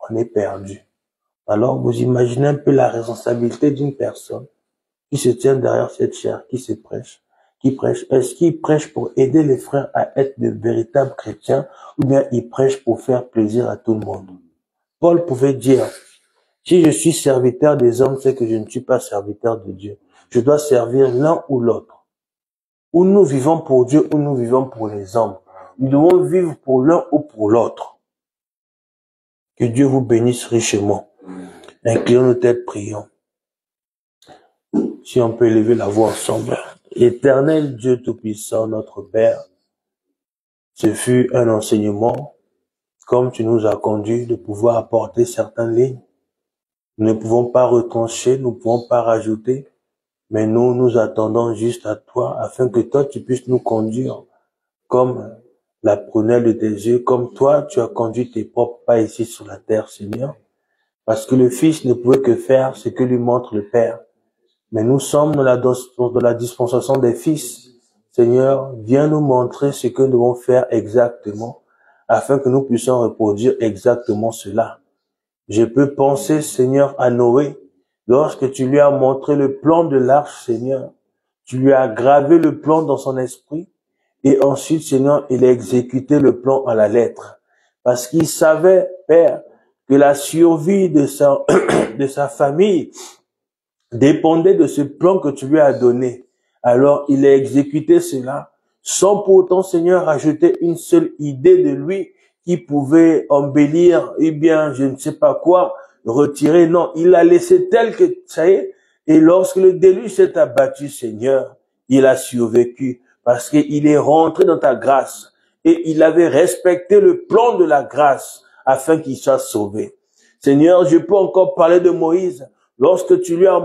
on est perdu. Alors vous imaginez un peu la responsabilité d'une personne qui se tient derrière cette chair, qui prêche. Est-ce qu'il prêche pour aider les frères à être de véritables chrétiens ou bien il prêche pour faire plaisir à tout le monde? Paul pouvait dire, si je suis serviteur des hommes, c'est que je ne suis pas serviteur de Dieu. Je dois servir l'un ou l'autre. Ou nous vivons pour Dieu ou nous vivons pour les hommes. Nous devons vivre pour l'un ou pour l'autre. Que Dieu vous bénisse richement. Inclinons nos têtes, prions. Si on peut élever la voix ensemble. Éternel Dieu Tout-Puissant, notre Père, ce fut un enseignement, comme tu nous as conduits, de pouvoir apporter certaines lignes. Nous ne pouvons pas retrancher, nous ne pouvons pas rajouter, mais nous attendons juste à toi, afin que toi, tu puisses nous conduire comme la prunelle de tes yeux, comme toi, tu as conduit tes propres pas ici sur la terre, Seigneur. Parce que le Fils ne pouvait que faire ce que lui montre le Père. Mais nous sommes dans la dispensation des fils. Seigneur, viens nous montrer ce que nous devons faire exactement, afin que nous puissions reproduire exactement cela. Je peux penser, Seigneur, à Noé. Lorsque tu lui as montré le plan de l'arche, Seigneur, tu lui as gravé le plan dans son esprit, et ensuite, Seigneur, il a exécuté le plan à la lettre. Parce qu'il savait, Père, que la survie de sa famille dépendait de ce plan que tu lui as donné. Alors, il a exécuté cela, sans pourtant, Seigneur, ajouter une seule idée de lui qui pouvait embellir, eh bien, je ne sais pas quoi, retirer. Non, il a laissé tel que ça y est. Et lorsque le déluge s'est abattu, Seigneur, il a survécu parce qu'il est rentré dans ta grâce et il avait respecté le plan de la grâce afin qu'il soit sauvé. Seigneur, je peux encore parler de Moïse. Lorsque tu lui as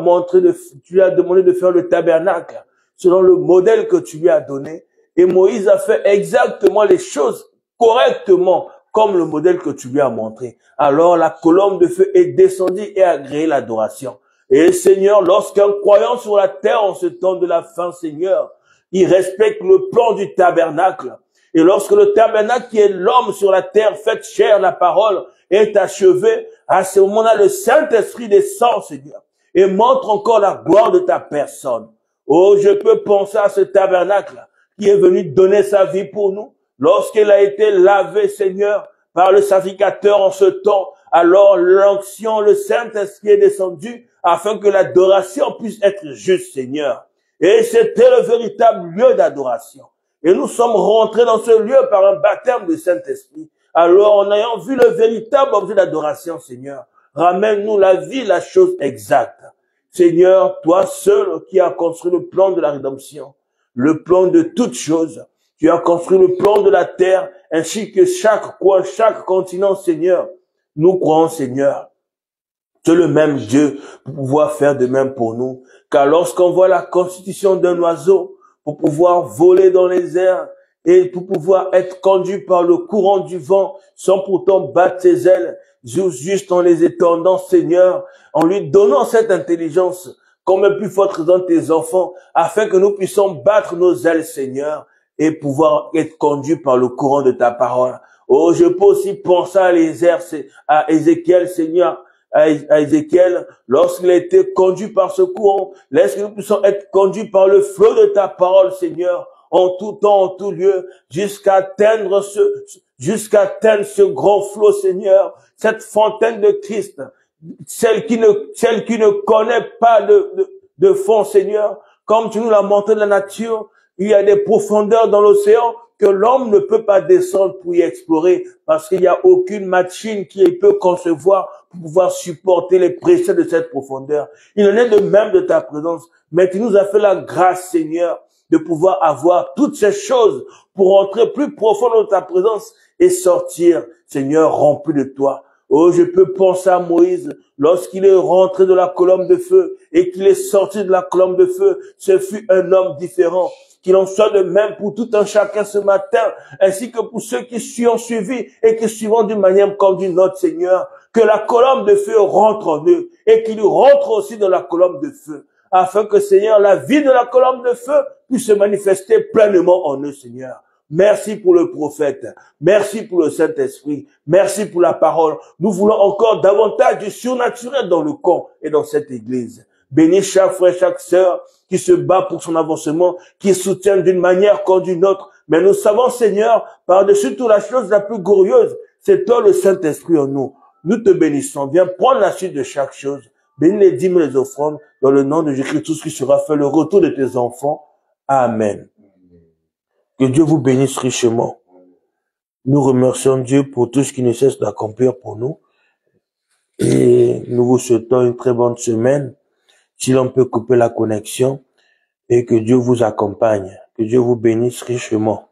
tu lui as demandé de faire le tabernacle selon le modèle que tu lui as donné, et Moïse a fait exactement les choses correctement comme le modèle que tu lui as montré. Alors la colonne de feu est descendue et a agréé l'adoration. Et Seigneur, lorsqu'un croyant sur la terre en ce temps de la fin, Seigneur, il respecte le plan du tabernacle. Et lorsque le tabernacle qui est l'homme sur la terre fait chair, la parole est achevé, à ce moment-là, le Saint-Esprit descend, Seigneur, et montre encore la gloire de ta personne. Oh, je peux penser à ce tabernacle qui est venu donner sa vie pour nous. Lorsqu'il a été lavé, Seigneur, par le sacrificateur en ce temps, alors l'onction, le Saint-Esprit est descendu, afin que l'adoration puisse être juste, Seigneur. Et c'était le véritable lieu d'adoration. Et nous sommes rentrés dans ce lieu par un baptême du Saint-Esprit. Alors, en ayant vu le véritable objet d'adoration, Seigneur, ramène-nous la vie, la chose exacte. Seigneur, toi seul qui as construit le plan de la rédemption, le plan de toutes choses, tu as construit le plan de la terre, ainsi que chaque coin, chaque continent, Seigneur. Nous croyons, Seigneur, tu es le même Dieu pour pouvoir faire de même pour nous. Car lorsqu'on voit la constitution d'un oiseau, pour pouvoir voler dans les airs et pour pouvoir être conduit par le courant du vent, sans pourtant battre ses ailes, juste en les étendant, Seigneur, en lui donnant cette intelligence, comme le plus fort dans tes enfants, afin que nous puissions battre nos ailes, Seigneur, et pouvoir être conduits par le courant de ta parole. Oh, je peux aussi penser à les airs, à Ézéchiel, Seigneur, à Ézéchiel, lorsqu'il a été conduit par ce courant, laisse que nous puissions être conduits par le flot de ta parole, Seigneur, en tout temps, en tout lieu, jusqu'à atteindre ce grand flot, Seigneur, cette fontaine de Christ, celle qui ne connaît pas de fond, Seigneur, comme tu nous l'as montré de la nature, il y a des profondeurs dans l'océan que l'homme ne peut pas descendre pour y explorer parce qu'il n'y a aucune machine qui peut concevoir pour pouvoir supporter les pressions de cette profondeur. Il en est de même de ta présence. Mais tu nous as fait la grâce, Seigneur, de pouvoir avoir toutes ces choses pour entrer plus profond dans ta présence et sortir, Seigneur, rempli de toi. Oh, je peux penser à Moïse, lorsqu'il est rentré de la colonne de feu et qu'il est sorti de la colonne de feu, ce fut un homme différent. Qu'il en soit de même pour tout un chacun ce matin, ainsi que pour ceux qui ont suivi et qui suivent d'une manière comme d'une autre, Seigneur, que la colonne de feu rentre en eux et qu'ils rentrent aussi dans la colonne de feu, afin que, Seigneur, la vie de la colonne de feu puisse se manifester pleinement en eux, Seigneur. Merci pour le prophète. Merci pour le Saint-Esprit. Merci pour la parole. Nous voulons encore davantage du surnaturel dans le camp et dans cette église. Bénis chaque frère, chaque sœur qui se bat pour son avancement, qui soutient d'une manière comme d'une autre. Mais nous savons, Seigneur, par-dessus toute la chose la plus glorieuse, c'est toi le Saint-Esprit en nous. Nous te bénissons. Viens prendre la suite de chaque chose. Bénis les dîmes et les offrandes dans le nom de Jésus-Christ, tout ce qui sera fait, le retour de tes enfants. Amen. Que Dieu vous bénisse richement. Nous remercions Dieu pour tout ce qu'il ne cesse d'accomplir pour nous. Et nous vous souhaitons une très bonne semaine. Si l'on peut couper la connexion et que Dieu vous accompagne, que Dieu vous bénisse richement.